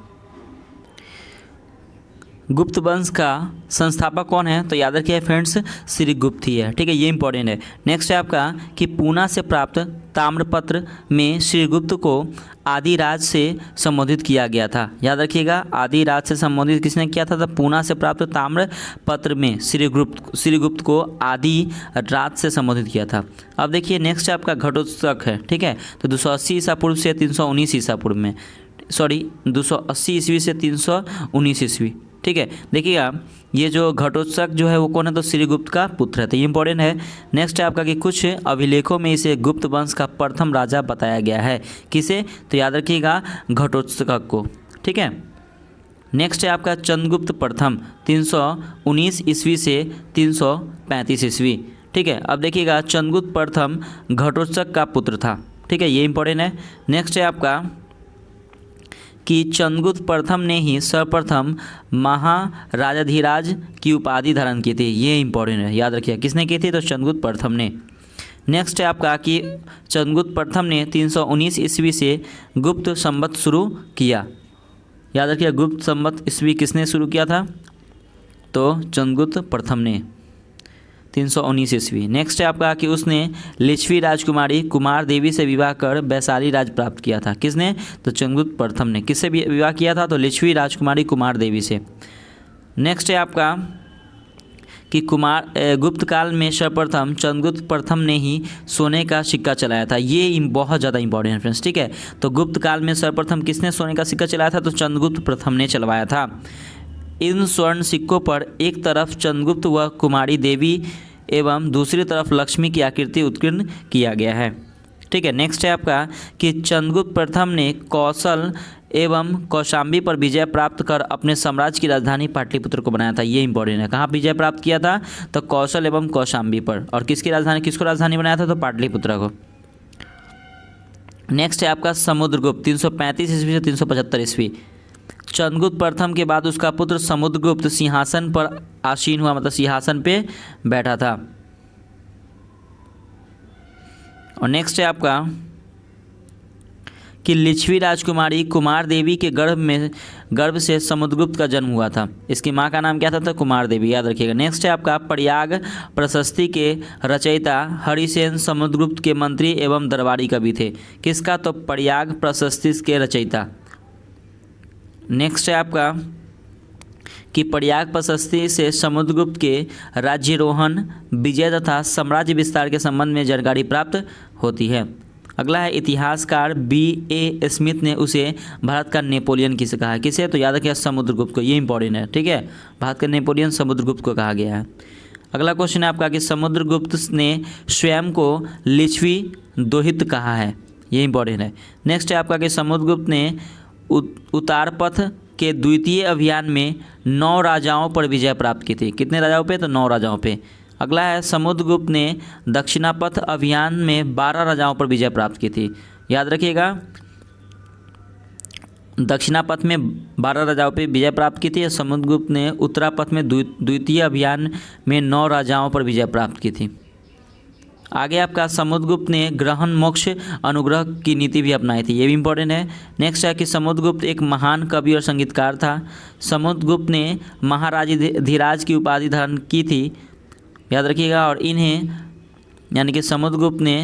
गुप्त वंश का संस्थापक कौन है, तो याद रखिए फ्रेंड्स श्रीगुप्त ही है। ठीक है, ये इंपॉर्टेंट है। नेक्स्ट है आपका कि पूना से प्राप्त ताम्रपत्र में श्रीगुप्त को आदिराज से संबोधित किया गया था। याद रखिएगा, आदिराज से संबोधित किसने किया था, तो पूना से प्राप्त ताम्रपत्र में श्रीगुप्त को आदिराज से संबोधित किया था। अब देखिए नेक्स्ट है आपका घटोत्कच है। ठीक है, तो 280 ईसा पूर्व से 319 ईसा पूर्व में, 280 ईस्वी से 319 ईस्वी। ठीक है, देखिएगा ये जो घटोत्कच जो है वो कौन है, तो श्रीगुप्त का पुत्र है। तो ये इंपॉर्टेंट है। नेक्स्ट है आपका कि कुछ अभिलेखों में इसे गुप्त वंश का प्रथम राजा बताया गया है। किसे, तो याद रखिएगा घटोत्कच को। ठीक है, नेक्स्ट है आपका चंद्रगुप्त प्रथम 319 ईस्वी से 335 ईस्वी। ठीक है, अब देखिएगा चंद्रगुप्त प्रथम घटोत्कच का पुत्र था। ठीक है, ये इंपॉर्टेंट है। नेक्स्ट है आपका कि चंद्रगुप्त प्रथम ने ही सर्वप्रथम महाराजाधिराज की उपाधि धारण की थी। ये इंपॉर्टेंट है, याद रखिए किसने की थी, तो चंद्रगुप्त प्रथम ने। नेक्स्ट है आपका कि चंद्रगुप्त प्रथम ने 319 ईस्वी से गुप्त संवत शुरू किया। याद रखिए गुप्त संवत ईस्वी किसने शुरू किया था, तो चंद्रगुप्त प्रथम ने 319 ईस्वी। नेक्स्ट है आपका कि उसने लिच्छवी राजकुमारी कुमार देवी से विवाह कर वैशाली राज प्राप्त किया था। किसने, तो चंद्रगुप्त प्रथम ने। किससे विवाह किया था, तो लिच्छवी राजकुमारी कुमार देवी से। नेक्स्ट है आपका कि गुप्त काल में सर्वप्रथम चंद्रगुप्त प्रथम ने ही सोने का सिक्का चलाया था। ये बहुत ज़्यादा इंपॉर्टेंट है फ्रेंड्स। ठीक है, तो गुप्त काल में सर्वप्रथम किसने सोने का सिक्का चलाया था, तो चंद्रगुप्त प्रथम ने चलवाया था। इन स्वर्ण सिक्कों पर एक तरफ चंद्रगुप्त व कुमारी देवी एवं दूसरी तरफ लक्ष्मी की आकृति उत्कीर्ण किया गया है। ठीक है, नेक्स्ट है आपका कि चंद्रगुप्त प्रथम ने कौशल एवं कौशाम्बी पर विजय प्राप्त कर अपने साम्राज्य की राजधानी पाटलिपुत्र को बनाया था। ये इंपॉर्टेंट है, कहाँ विजय प्राप्त किया था, तो कौशल एवं कौशाम्बी पर। और किसको राजधानी बनाया था, तो पाटलिपुत्र को। नेक्स्ट है आपका समुद्रगुप्त 335 ईस्वी से 375 ईस्वी। चंद्रगुप्त प्रथम के बाद उसका पुत्र समुद्रगुप्त सिंहासन पर आसीन हुआ, मतलब सिंहासन पे बैठा था। और नेक्स्ट है आपका कि लिच्छवी राजकुमारी कुमार देवी के गर्भ से समुद्रगुप्त का जन्म हुआ था। इसकी माँ का नाम क्या था, तो कुमार देवी, याद रखिएगा। नेक्स्ट है आपका प्रयाग प्रशस्ति के रचयिता हरिसेन समुद्रगुप्त के मंत्री एवं दरबारी कवि थे। किसका, तो प्रयाग प्रशस्ति के रचयिता। नेक्स्ट है आपका कि प्रयाग प्रशस्ति से समुद्रगुप्त के राज्यारोहण, विजय तथा साम्राज्य विस्तार के संबंध में जानकारी प्राप्त होती है। अगला है इतिहासकार B.A. स्मिथ ने उसे भारत का नेपोलियन किसे कहा है। किसे, तो याद रखिए समुद्रगुप्त को। ये इंपॉर्टेंट है। ठीक है, भारत का नेपोलियन समुद्रगुप्त को कहा गया है। अगला क्वेश्चन है आपका कि समुद्रगुप्त ने स्वयं को लिच्छवी दोहित कहा है। ये इंपॉर्टेंट है। नेक्स्ट है आपका कि समुद्रगुप्त ने उतारपथ के द्वितीय अभियान में 9 राजाओं पर विजय प्राप्त की थी। कितने राजाओं पे, तो 9 राजाओं पे। अगला है समुद्रगुप्त ने दक्षिणापथ अभियान में 12 राजाओं पर विजय प्राप्त की थी। याद रखिएगा दक्षिणापथ में 12 राजाओं पर विजय प्राप्त की थी। समुद्रगुप्त ने उत्तरापथ में द्वितीय अभियान में 9 राजाओं पर विजय प्राप्त की थी। आगे आपका समुद्रगुप्त ने ग्रहण मोक्ष अनुग्रह की नीति भी अपनाई थी। ये भी इंपॉर्टेंट है। नेक्स्ट है कि समुद्रगुप्त एक महान कवि और संगीतकार था। समुद्रगुप्त ने महाराजाधिराज की उपाधि धारण की थी, याद रखिएगा। और इन्हें यानी कि समुद्रगुप्त ने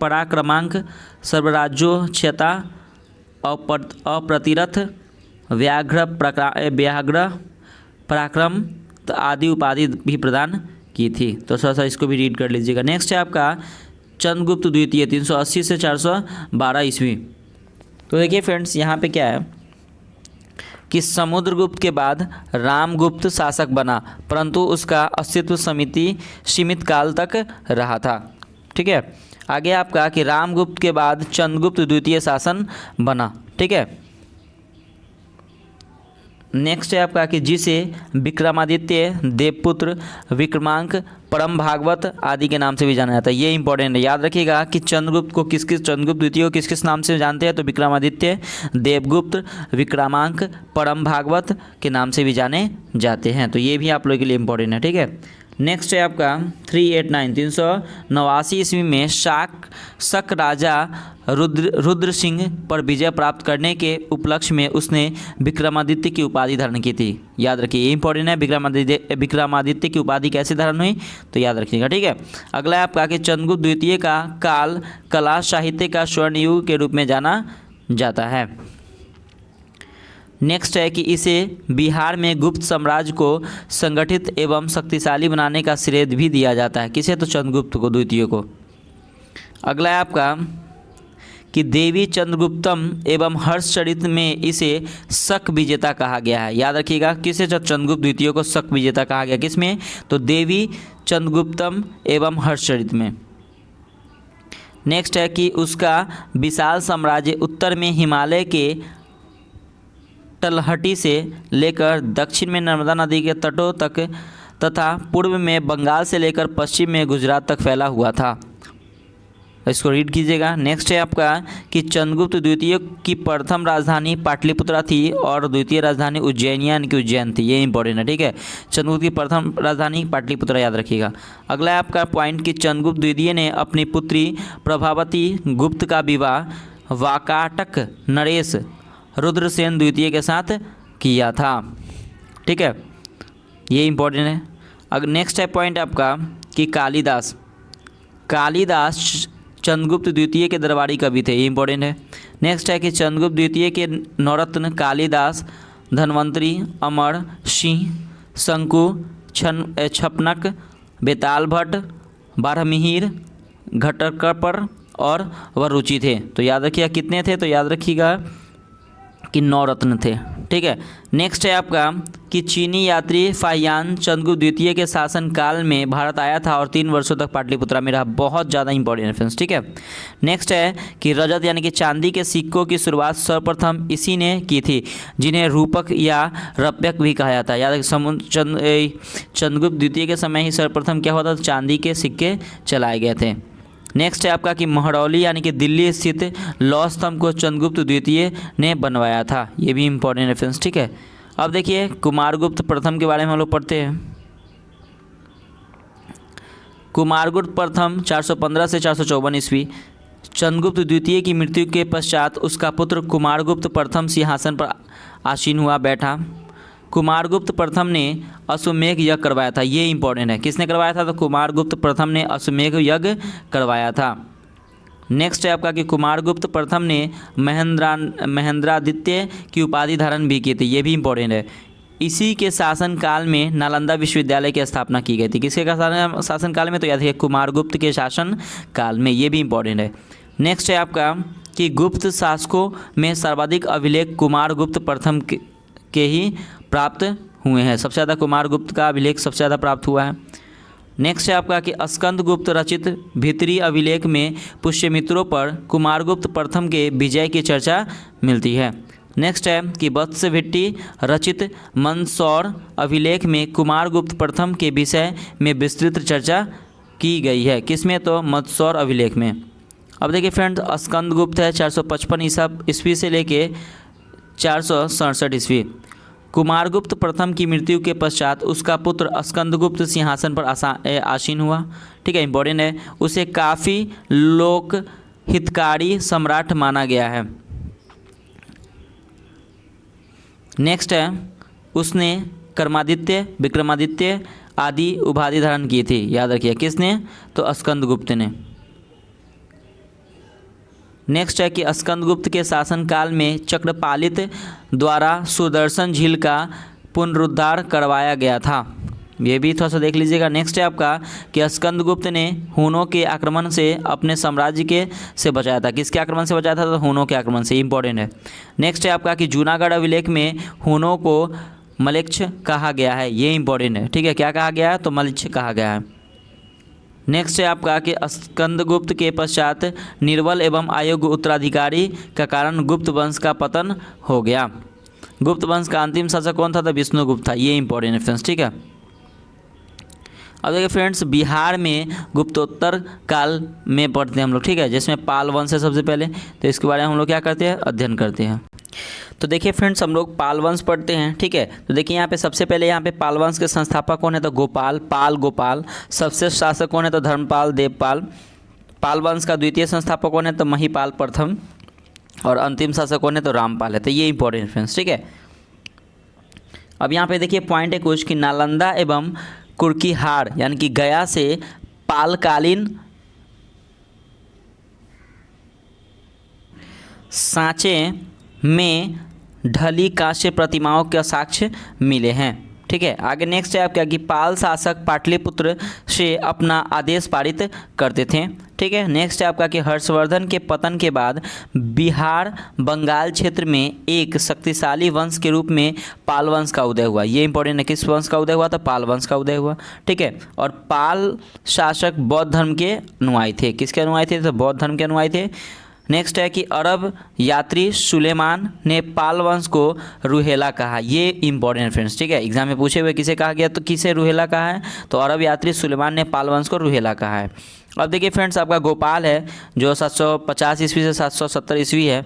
पराक्रमांक, सर्वराज्योच्चता, अप्रतिरथ, व्याघ्र पराक्रम आदि उपाधि भी प्रदान की थी। तो थोड़ा सा इसको भी रीड कर लीजिएगा। नेक्स्ट है आपका चंद्रगुप्त द्वितीय 380 से 412 ईस्वी। तो देखिए फ्रेंड्स यहाँ पे क्या है कि समुद्रगुप्त के बाद रामगुप्त शासक बना, परंतु उसका अस्तित्व सीमित काल तक रहा था। ठीक है, आगे आपका कि रामगुप्त के बाद चंद्रगुप्त द्वितीय शासन बना। ठीक है, नेक्स्ट है आपका कि जिसे विक्रमादित्य, देवपुत्र, विक्रमांक, परम भागवत आदि के नाम से भी जाना जाता है। ये इंपॉर्टेंट है, याद रखिएगा कि चंद्रगुप्त द्वितीय को किस किस नाम से जानते हैं, तो विक्रमादित्य, देवगुप्त, विक्रमांक, परम भागवत के नाम से भी जाने जाते हैं। तो ये भी आप लोगों के लिए इंपॉर्टेंट है। ठीक है, नेक्स्ट है आपका 389 ईस्वी में शक राजा रुद्र सिंह पर विजय प्राप्त करने के उपलक्ष्य में उसने विक्रमादित्य की उपाधि धारण की थी। याद रखिए, ये इंपॉर्टेंट है। विक्रमादित्य की उपाधि कैसे धारण हुई, तो याद रखिएगा। ठीक है, अगला है आपका कि चंद्रगुप्त द्वितीय का काल कला साहित्य का स्वर्ण युग के रूप में जाना जाता है। नेक्स्ट है कि इसे बिहार में गुप्त साम्राज्य को संगठित एवं शक्तिशाली बनाने का श्रेय भी दिया जाता है। किसे, तो चंद्रगुप्त को द्वितीय को। अगला है आपका कि देवी चंद्रगुप्तम एवं हर्षचरित में इसे शक विजेता कहा गया है। याद रखिएगा, किसे, चंद्रगुप्त द्वितीय को शक विजेता कहा गया। किसमें, तो देवी चंद्रगुप्तम एवं हर्षचरित में। नेक्स्ट है कि उसका विशाल साम्राज्य उत्तर में हिमालय के तलहटी से लेकर दक्षिण में नर्मदा नदी के तटों तक तथा पूर्व में बंगाल से लेकर पश्चिम में गुजरात तक फैला हुआ था। इसको रीड कीजिएगा। नेक्स्ट है आपका कि चंद्रगुप्त द्वितीय की प्रथम राजधानी पाटलिपुत्रा थी और द्वितीय राजधानी उज्जैन थी। ये इंपॉर्टेंट है। ठीक है, चंद्रगुप्त की प्रथम राजधानी पाटलिपुत्रा, याद रखिएगा। अगला है आपका पॉइंट कि चंद्रगुप्त द्वितीय ने अपनी पुत्री प्रभावती गुप्त का विवाह वाकाटक नरेश रुद्रसेन द्वितीय के साथ किया था। ठीक है, ये इंपॉर्टेंट है। अगर नेक्स्ट है पॉइंट आपका कि कालिदास चंद्रगुप्त द्वितीय के दरबारी कवि थे। ये इंपॉर्टेंट है। नेक्स्ट है कि चंद्रगुप्त द्वितीय के नवरत्न कालिदास, धन्वंतरी, अमर सिंह, शंकु, छपनक, बेताल भट्ट, बारहमिहिर, घटकपर और वरुचि थे। तो याद रखिएगा कितने थे, तो याद रखिएगा कि 9 रत्न थे। ठीक है, नेक्स्ट है आपका कि चीनी यात्री फाहियान चंद्रगुप्त द्वितीय के शासन काल में भारत आया था और 3 वर्षों तक पाटलिपुत्रा में रहा। बहुत ज़्यादा इंपॉर्टेंट है फ्रेंड्स। ठीक है, नेक्स्ट है कि रजत यानी कि चांदी के सिक्कों की शुरुआत सर्वप्रथम इसी ने की थी, जिन्हें रूपक या रप्यक भी कहा जाता है। याद चंद्रगुप्त द्वितीय के समय ही सर्वप्रथम क्या हुआ था, चांदी के सिक्के चलाए गए थे। नेक्स्ट है आपका कि महरौली यानी कि दिल्ली स्थित लौह स्तंभ को चंद्रगुप्त द्वितीय ने बनवाया था। ये भी इंपॉर्टेंट रेफरेंस। ठीक है, अब देखिए कुमारगुप्त प्रथम के बारे में हम लोग पढ़ते हैं। कुमारगुप्त प्रथम 415 से 454 ईस्वी। चंद्रगुप्त द्वितीय की मृत्यु के पश्चात उसका पुत्र कुमारगुप्त प्रथम सिंहासन पर आसीन हुआ बैठा। कुमारगुप्त प्रथम ने अश्वमेध यज्ञ करवाया था। ये इंपॉर्टेंट है, किसने करवाया था, तो कुमारगुप्त प्रथम ने अश्वमेध यज्ञ करवाया था। नेक्स्ट है आपका कि कुमारगुप्त प्रथम ने महेंद्रादित्य की उपाधि धारण भी की थी। ये भी इंपॉर्टेंट है। इसी के शासन काल में नालंदा विश्वविद्यालय की स्थापना की गई थी। किसके शासन काल में, तो याद रखिए कुमारगुप्त के शासन काल में। ये भी इंपॉर्टेंट है। नेक्स्ट है आपका कि गुप्त शासकों में सर्वाधिक अभिलेख कुमारगुप्त प्रथम के ही प्राप्त हुए हैं। सबसे ज़्यादा कुमारगुप्त का अभिलेख सबसे ज़्यादा प्राप्त हुआ है। नेक्स्ट है आपका कि स्कंदगुप्त रचित भीतरी अभिलेख में पुष्यमित्रों पर कुमारगुप्त प्रथम के विजय की चर्चा मिलती है। नेक्स्ट है कि वत्सभिट्टी रचित मंदसौर अभिलेख में कुमारगुप्त प्रथम के विषय में विस्तृत चर्चा की गई है। किसमें, तो मंदसौर अभिलेख में। अब देखिए फ्रेंड्स, स्कंदगुप्त है 455 ईस्वी से लेके 467 ईस्वी। कुमारगुप्त प्रथम की मृत्यु के पश्चात उसका पुत्र स्कंदगुप्त सिंहासन पर आसीन हुआ। ठीक है, इंपॉर्टेंट है। उसे काफ़ी लोक हितकारी सम्राट माना गया है। नेक्स्ट है उसने कर्मादित्य, विक्रमादित्य आदि उपाधि धारण की थी। याद रखिए किसने, तो स्कंदगुप्त ने। नेक्स्ट है कि स्कंदगुप्त के शासनकाल में चक्रपालित द्वारा सुदर्शन झील का पुनरुद्धार करवाया गया था। ये भी थोड़ा सा देख लीजिएगा। नेक्स्ट है आपका कि स्कंदगुप्त ने हूनों के आक्रमण से अपने साम्राज्य के से बचाया था। किसके आक्रमण से बचाया था? तो हूनों के आक्रमण से, इंपॉर्टेंट है। नेक्स्ट है आपका कि जूनागढ़ अभिलेख में हूनों को मलेच्छ कहा गया है। ये इंपॉर्टेंट है, ठीक है। क्या कहा गया है? तो मलेच्छ कहा गया है। नेक्स्ट है आपका कि स्कंदगुप्त के पश्चात निर्बल एवं अयोग्य उत्तराधिकारी का कारण गुप्त वंश का पतन हो गया। गुप्त वंश का अंतिम शासक कौन था? तो विष्णुगुप्त था। ये इंपॉर्टेंट है फ्रेंड्स, ठीक है। अब देखिए फ्रेंड्स, बिहार में गुप्तोत्तर काल में पढ़ते हैं हम लोग, ठीक है, जिसमें पाल वंश है सबसे पहले। तो इसके बारे में हम लोग क्या करते हैं? अध्ययन करते हैं। तो देखिए फ्रेंड्स, हम लोग पाल वंश पढ़ते हैं, ठीक है। तो देखिए यहाँ पे सबसे पहले यहाँ पे पाल वंश के संस्थापक कौन है? तो गोपाल, पाल गोपाल। सबसे शासक कौन है? तो धर्मपाल, देवपाल। पाल वंश का द्वितीय संस्थापक कौन है? तो महिपाल प्रथम। और अंतिम शासक कौन है? तो रामपाल है। तो ये इंपॉर्टेंट फ्रेंड्स, ठीक है। अब यहाँ पे देखिए पॉइंट है कुछ कि नालंदा एवं कुर्कीहार यानी कि गया से पालकालीन सांचे में ढली कांस्य प्रतिमाओं के साक्ष्य मिले हैं, ठीक है। आगे नेक्स्ट है आपका कि पाल शासक पाटलिपुत्र से अपना आदेश पारित करते थे, ठीक है। नेक्स्ट है आपका कि हर्षवर्धन के पतन के बाद बिहार बंगाल क्षेत्र में एक शक्तिशाली वंश के रूप में पाल वंश का उदय हुआ। ये इंपॉर्टेंट है, किस वंश का उदय हुआ? तो पाल वंश का उदय हुआ, ठीक है। और पाल शासक बौद्ध धर्म के अनुयायी थे। किसके अनुयायी थे? तो बौद्ध धर्म के अनुयायी थे। नेक्स्ट है कि अरब यात्री सुलेमान ने पाल वंश को रूहेला कहा। ये इंपॉर्टेंट फ्रेंड्स, ठीक है। एग्जाम में पूछे हुए किसे कहा गया? तो किसे रूहेला कहा है? तो अरब यात्री सुलेमान ने पाल वंश को रूहेला कहा है। अब देखिए फ्रेंड्स, आपका गोपाल है जो 750 ईस्वी से 770 ईस्वी है।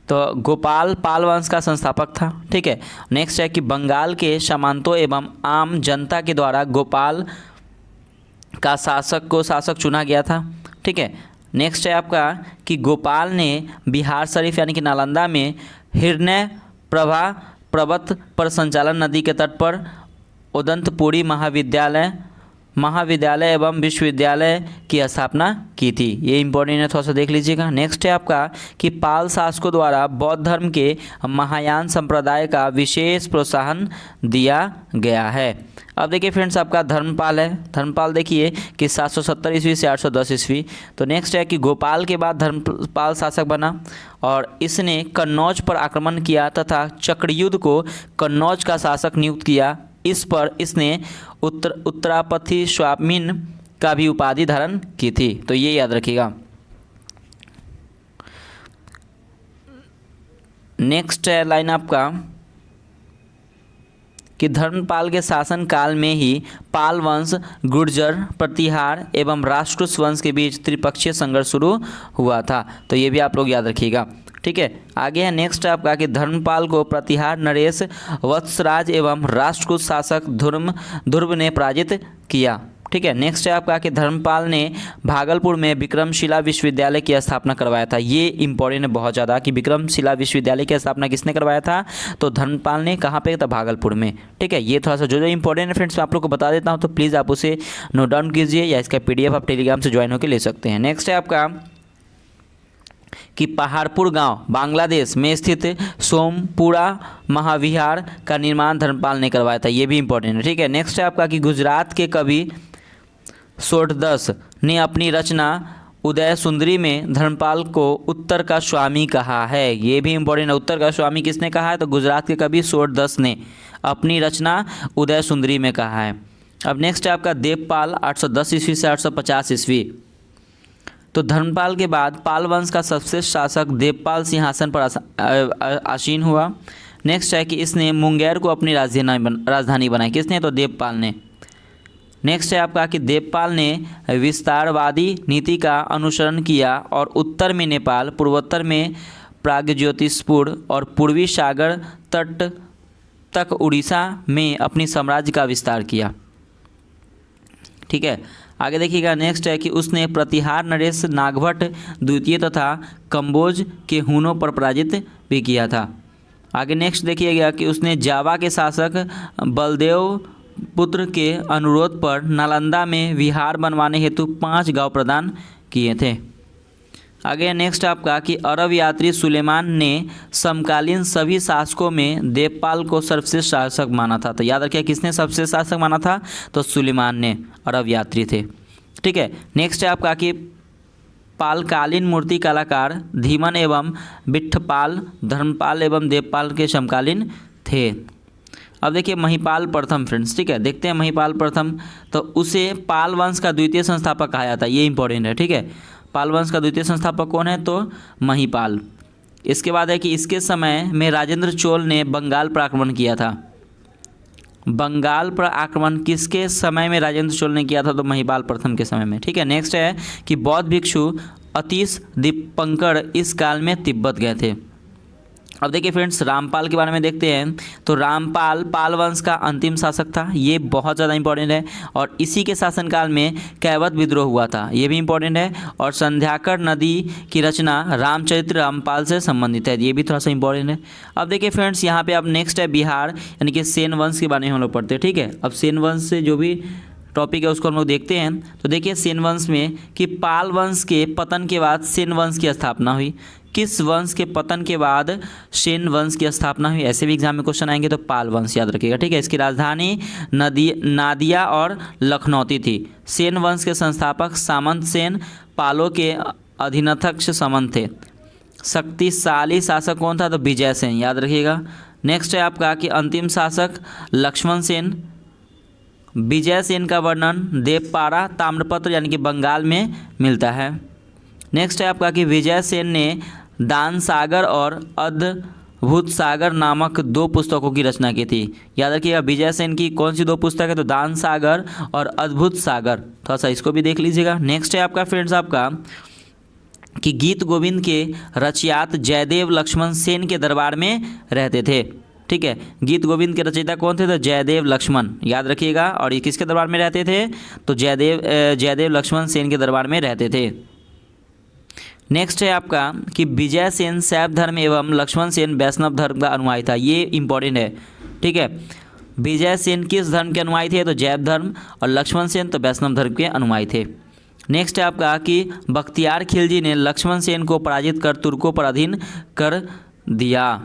तो गोपाल पाल वंश का संस्थापक था, ठीक है। नेक्स्ट है कि बंगाल के सामंतों एवं आम जनता के द्वारा गोपाल का शासक चुना गया था, ठीक है। नेक्स्ट है आपका कि गोपाल ने बिहार शरीफ यानी कि नालंदा में हिरण्य प्रभा पर्वत पर संचालन नदी के तट पर उदंतपुरी महाविद्यालय एवं विश्वविद्यालय की स्थापना की थी। ये इंपॉर्टेंट है, थोड़ा सा देख लीजिएगा। नेक्स्ट है आपका कि पाल शासकों द्वारा बौद्ध धर्म के महायान संप्रदाय का विशेष प्रोत्साहन दिया गया है। अब देखिए फ्रेंड्स, आपका धर्मपाल है। धर्मपाल देखिए कि 770 ईस्वी से 810 ईस्वी। तो नेक्स्ट है कि गोपाल के बाद धर्मपाल शासक बना और इसने कन्नौज पर आक्रमण किया तथा चक्रयुद्ध को कन्नौज का शासक नियुक्त किया। इस पर इसने उत्तरापथी स्वामिन का भी उपाधि धारण की थी। तो ये याद रखिएगा। नेक्स्ट है लाइन आपका कि धर्मपाल के शासन काल में ही पाल वंश, गुर्जर, प्रतिहार एवं राष्ट्रकूट वंश के बीच त्रिपक्षीय संघर्ष शुरू हुआ था। तो ये भी आप लोग याद रखिएगा, ठीक है। आगे है नेक्स्ट आपका कि धर्मपाल को प्रतिहार नरेश वत्सराज एवं राष्ट्रकूट शासक ध्रुव ने पराजित किया, ठीक है। नेक्स्ट है आपका कि धर्मपाल ने भागलपुर में विक्रमशिला विश्वविद्यालय की स्थापना करवाया था। ये इंपॉर्टेंट है बहुत ज़्यादा कि विक्रमशिला विश्वविद्यालय की स्थापना किसने करवाया था? तो धर्मपाल ने। कहाँ पे? था भागलपुर में, ठीक है। ये थोड़ा सा जो इंपॉर्टेंट है फ्रेंड्स मैं आप लोग को बता देता हूँ, तो प्लीज़ आप उसे नोट डाउन कीजिए या इसका PDF आप टेलीग्राम से ज्वाइन होकर ले सकते हैं। नेक्स्ट है आपका कि पहाड़पुर गांव बांग्लादेश में स्थित सोमपुरा महाविहार का निर्माण धर्मपाल ने करवाया था। ये भी इंपॉर्टेंट है, ठीक है। नेक्स्ट है आपका कि गुजरात के कवि सोढ़दस ने अपनी रचना उदय सुंदरी में धर्मपाल को उत्तर का स्वामी कहा है। ये भी इंपॉर्टेंट है। उत्तर का स्वामी किसने कहा है? तो गुजरात के कवि सोढ़दस ने अपनी रचना उदय सुंदरी में कहा है। अब नेक्स्ट है आपका देवपाल 810 ईस्वी से 850 ईस्वी। तो धर्मपाल के बाद पाल वंश का सबसे शासक देवपाल सिंहासन पर आसीन हुआ। नेक्स्ट है कि इसने मुंगेर को अपनी राजधानी बनाई। किसने? तो देवपाल ने। नेक्स्ट है आपका कि देवपाल ने विस्तारवादी नीति का अनुसरण किया और उत्तर में नेपाल, पूर्वोत्तर में प्रागज्योतिषपुर और पूर्वी सागर तट तक उड़ीसा में अपनी साम्राज्य का विस्तार किया, ठीक है। आगे देखिएगा। नेक्स्ट है कि उसने प्रतिहार नरेश नागभट्ट द्वितीय तथा कंबोज के हूनों पर पराजित भी किया था। आगे नेक्स्ट देखिएगा कि उसने जावा के शासक बलदेव पुत्र के अनुरोध पर नालंदा में विहार बनवाने हेतु 5 गांव प्रदान किए थे। आगे नेक्स्ट आपका कि अरब यात्री सुलेमान ने समकालीन सभी शासकों में देवपाल को सर्वश्रेष्ठ शासक माना था। तो याद रखिए किसने सबसे शासक माना था, तो सुलेमान ने, अरब यात्री थे। ठीक है, नेक्स्ट है आपका कि पालकालीन मूर्ति कलाकार धीमन एवं बिट्ठपाल धर्मपाल एवं देवपाल के समकालीन थे। अब देखिए महिपाल प्रथम फ्रेंड्स, ठीक है, देखते हैं महिपाल प्रथम, तो उसे पाल वंश का द्वितीय संस्थापक कहा जाता है, ये इंपॉर्टेंट है। ठीक है, पाल वंश का द्वितीय संस्थापक कौन है, तो महिपाल। इसके बाद है कि इसके समय में राजेंद्र चोल ने बंगाल पर आक्रमण किया था। बंगाल पर आक्रमण किसके समय में राजेंद्र चोल ने किया था, तो महिपाल प्रथम के समय में। ठीक है, नेक्स्ट है कि बौद्ध भिक्षु अतीश दीपंकर इस काल में तिब्बत गए थे। अब देखिए फ्रेंड्स रामपाल के बारे में देखते हैं, तो रामपाल पाल वंश का अंतिम शासक था, ये बहुत ज़्यादा इंपॉर्टेंट है। और इसी के शासनकाल में कैवत विद्रोह हुआ था, ये भी इंपॉर्टेंट है। और संध्याकर नदी की रचना रामचरित्र रामपाल से संबंधित है, ये भी थोड़ा सा इंपॉर्टेंट है। अब देखिए फ्रेंड्स यहाँ पे अब नेक्स्ट है बिहार, यानी कि सेन वंश के बारे में हम लोग पढ़ते हैं। ठीक है, अब सेन वंश से जो भी टॉपिक है उसको हम लोग देखते हैं। तो देखिए सेन वंश में कि पाल वंश के पतन के बाद सेन वंश की स्थापना हुई। किस वंश के पतन के बाद सेन वंश की स्थापना हुई, ऐसे भी एग्जाम में क्वेश्चन आएंगे, तो पाल वंश याद रखिएगा। ठीक है, इसकी राजधानी नादिया और लखनौती थी। सेन वंश के संस्थापक सामंत सेन पालों के अधीनस्थ सामंत थे। शक्तिशाली शासक कौन था, तो विजय सेन याद रखिएगा। नेक्स्ट है आपका कि अंतिम शासक लक्ष्मण सेन। विजय सेन का वर्णन देवपारा ताम्रपत्र यानी कि बंगाल में मिलता है। नेक्स्ट है आपका कि विजय सेन ने दान सागर और अद्भुत सागर नामक 2 पुस्तकों की रचना की थी। याद रखिएगा विजय सेन की कौन सी 2 पुस्तक है, तो दान सागर और अद्भुत सागर, थोड़ा सा इसको भी देख लीजिएगा। नेक्स्ट है आपका फ्रेंड्स आपका कि गीत गोविंद के रचयिता जयदेव लक्ष्मण सेन के दरबार में रहते थे। ठीक है, गीत गोविंद के रचयिता कौन थे, तो जयदेव लक्ष्मण याद रखिएगा। और ये किसके दरबार में रहते थे, तो जयदेव लक्ष्मण सेन के दरबार में रहते थे। नेक्स्ट है आपका कि विजय सेन शैव धर्म एवं लक्ष्मण सेन वैष्णव धर्म का अनुयायी था, ये इंपॉर्टेंट है। ठीक है, विजय सेन किस धर्म के अनुयायी थे, तो जैव धर्म, और लक्ष्मण सेन तो वैष्णव धर्म के अनुयायी थे। नेक्स्ट है आपका कि बख्तियार खिलजी ने लक्ष्मण सेन को पराजित कर तुर्कों पर अधीन कर दिया।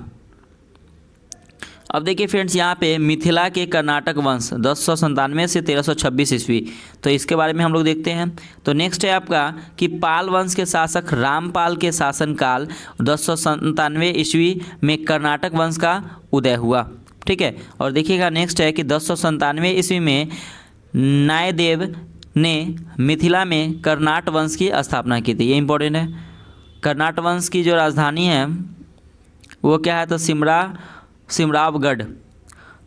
अब देखिए फ्रेंड्स यहाँ पे मिथिला के कर्नाटक वंश 1097 से 1326 ईस्वी, तो इसके बारे में हम लोग देखते हैं। तो नेक्स्ट है आपका कि पाल वंश के शासक रामपाल के शासनकाल 1097 ईस्वी में कर्नाटक वंश का उदय हुआ। ठीक है, और देखिएगा नेक्स्ट है कि 1097 ईस्वी में नायदेव ने मिथिला में कर्नाट वंश की स्थापना की थी, ये इंपॉर्टेंट है। कर्नाट वंश की जो राजधानी है वो क्या है, तो सिमरावगढ़।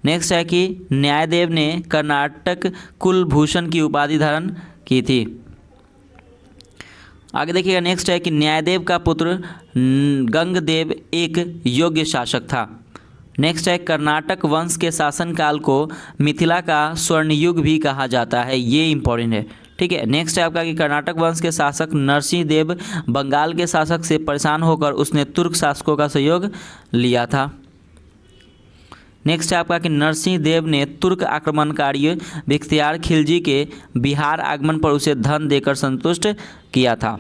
नेक्स्ट है कि न्यायदेव ने कर्नाटक कुलभूषण की उपाधि धारण की थी। आगे देखिएगा नेक्स्ट है कि न्यायदेव का पुत्र गंगदेव एक योग्य शासक था। नेक्स्ट है कर्नाटक वंश के शासनकाल को मिथिला का स्वर्ण युग भी कहा जाता है, ये इंपॉर्टेंट है। ठीक है, नेक्स्ट है आपका कि कर्नाटक वंश के शासक नरसिंह देव बंगाल के शासक से परेशान होकर उसने तुर्क शासकों का सहयोग लिया था। नेक्स्ट है आपका कि नरसिंह देव ने तुर्क आक्रमणकारी बख्तियार खिलजी के बिहार आगमन पर उसे धन देकर संतुष्ट किया था।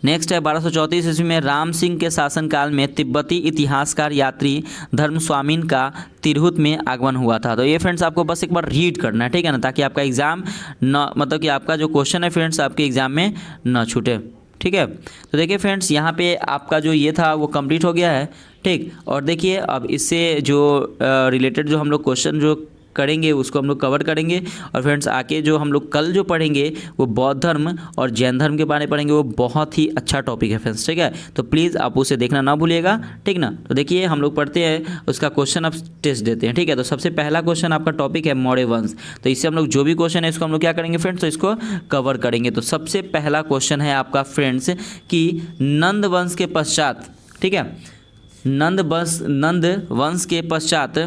नेक्स्ट है 1234 ईस्वी में राम सिंह के शासनकाल में तिब्बती इतिहासकार यात्री धर्मस्वामिन का तिरहुत में आगमन हुआ था। तो ये फ्रेंड्स आपको बस एक बार रीड करना है, ठीक है ना, ताकि आपका एग्ज़ाम न मतलब कि आपका जो क्वेश्चन है फ्रेंड्स आपके एग्ज़ाम में न छूटे। ठीक है, तो देखिए फ्रेंड्स यहाँ पे आपका जो ये था वो कंप्लीट हो गया है। ठीक, और देखिए अब इससे जो रिलेटेड जो हम लोग क्वेश्चन जो करेंगे उसको हम लोग कवर करेंगे। और फ्रेंड्स आके जो हम लोग कल जो पढ़ेंगे वो बौद्ध धर्म और जैन धर्म के बारे में पढ़ेंगे, वो बहुत ही अच्छा टॉपिक है फ्रेंड्स। ठीक है, तो प्लीज़ आप उसे देखना ना भूलिएगा, ठीक ना। तो देखिए हम लोग पढ़ते हैं, उसका क्वेश्चन अब टेस्ट देते हैं। ठीक है, तो सबसे पहला क्वेश्चन आपका टॉपिक है मौर्य वंश। तो इससे हम लोग जो भी क्वेश्चन है इसको हम लोग क्या करेंगे फ्रेंड्स, तो इसको कवर करेंगे। तो सबसे पहला क्वेश्चन है आपका फ्रेंड्स कि नंद वंश के पश्चात, ठीक है, नंद वंश के पश्चात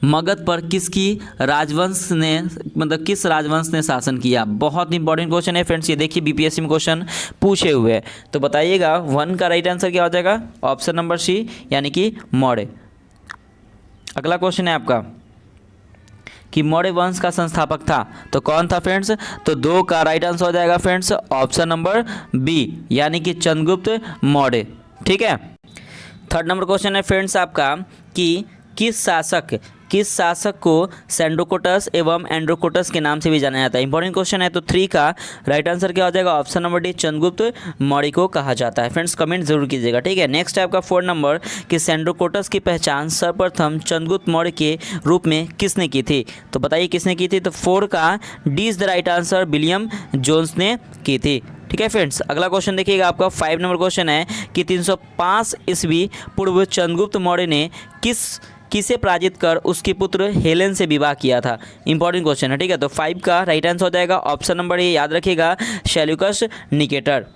मगध पर किसकी राजवंश ने मतलब किस राजवंश ने शासन किया। बहुत इंपॉर्टेंट क्वेश्चन है फ्रेंड्स, ये देखिए बीपीएससी में क्वेश्चन पूछे हुए हैं। तो बताइएगा 1 का राइट आंसर क्या हो जाएगा, ऑप्शन नंबर सी यानी कि मौर्य। अगला क्वेश्चन है आपका कि मौर्य वंश का संस्थापक था, तो कौन था फ्रेंड्स? तो 2 का राइट आंसर हो जाएगा फ्रेंड्स ऑप्शन नंबर बी, यानी कि चंद्रगुप्त मौर्य। ठीक है। थर्ड नंबर क्वेश्चन है फ्रेंड्स आपका कि किस शासक को सेंड्रोकोटस एवं एंड्रोकोटस के नाम से भी जाना जाता है। इंपॉर्टेंट क्वेश्चन है। तो 3 का राइट आंसर क्या हो जाएगा? Option number D, Chandragupta Maurya को कहा जाता है। फ्रेंड्स कमेंट जरूर कीजिएगा। ठीक है। नेक्स्ट है आपका 4 नंबर कि सेंड्रोकोटस की पहचान सर्वप्रथम चंद्रगुप्त मौर्य के रूप में किसने की थी? तो बताइए किसने की थी? तो 4 का D is the right answer, William Jones ने की थी। ठीक है फ्रेंड्स। अगला क्वेश्चन देखिएगा आपका 5 नंबर क्वेश्चन है कि 305 ईस्वी पूर्व चंद्रगुप्त मौर्य ने किसे पराजित कर उसके पुत्र हेलेन से विवाह किया था। इंपॉर्टेंट क्वेश्चन है। ठीक है। तो 5 का राइट आंसर हो जाएगा ऑप्शन नंबर ए, याद रखिएगा, सेल्यूकस निकेटर।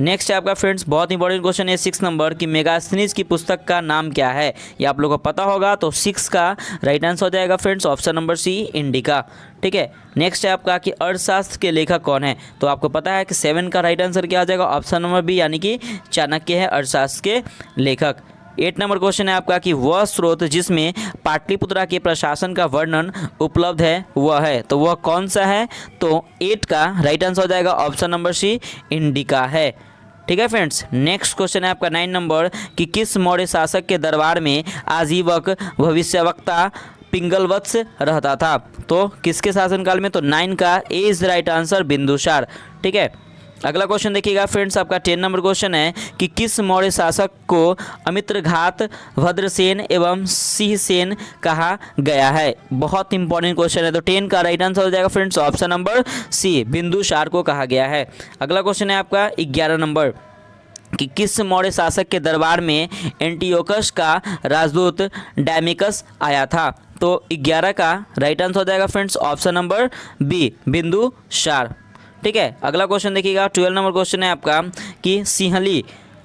नेक्स्ट है आपका फ्रेंड्स बहुत इंपॉर्टेंट क्वेश्चन है 6 नंबर कि मेगास्थनीज की पुस्तक का नाम क्या है? ये आप लोगों को पता होगा। तो 6 का राइट आंसर हो जाएगा friends option number C, Indica. ठीक है। नेक्स्ट है आपका कि अर्थशास्त्र के लेखक कौन है? तो आपको पता है कि 7 का राइट आंसर क्या हो जाएगा? ऑप्शन नंबर बी, यानी कि चाणक्य है अर्थशास्त्र के लेखक। 8 नंबर क्वेश्चन है आपका कि वह स्रोत जिसमें पाटलिपुत्रा के प्रशासन का वर्णन उपलब्ध है वह है, तो वह कौन सा है? तो 8 का राइट आंसर हो जाएगा ऑप्शन नंबर सी, इंडिका है। ठीक है फ्रेंड्स। नेक्स्ट क्वेश्चन है आपका 9 नंबर कि किस मौर्य शासक के दरबार में आजीवक भविष्यवक्ता पिंगलवत्स रहता था? तो किसके शासनकाल में? तो 9 का A is the right answer, Bindusara. ठीक है। अगला क्वेश्चन देखिएगा फ्रेंड्स आपका 10 नंबर क्वेश्चन है कि किस मौर्य शासक को अमित्रघात, भद्रसेन एवं सिंहसेन कहा गया है? बहुत इंपॉर्टेंट क्वेश्चन है। तो 10 का राइट आंसर हो जाएगा friends option number C, Bindusara को कहा गया है। अगला क्वेश्चन है आपका 11 नंबर कि किस मौर्य शासक के दरबार में एंटियोकस का राजदूत डायमिकस आया था? तो 11 का राइट आंसर हो जाएगा friends option number B, Bindusara. ठीक है। अगला क्वेश्चन देखिएगा 12 नंबर क्वेश्चन है आपका कि सिंहली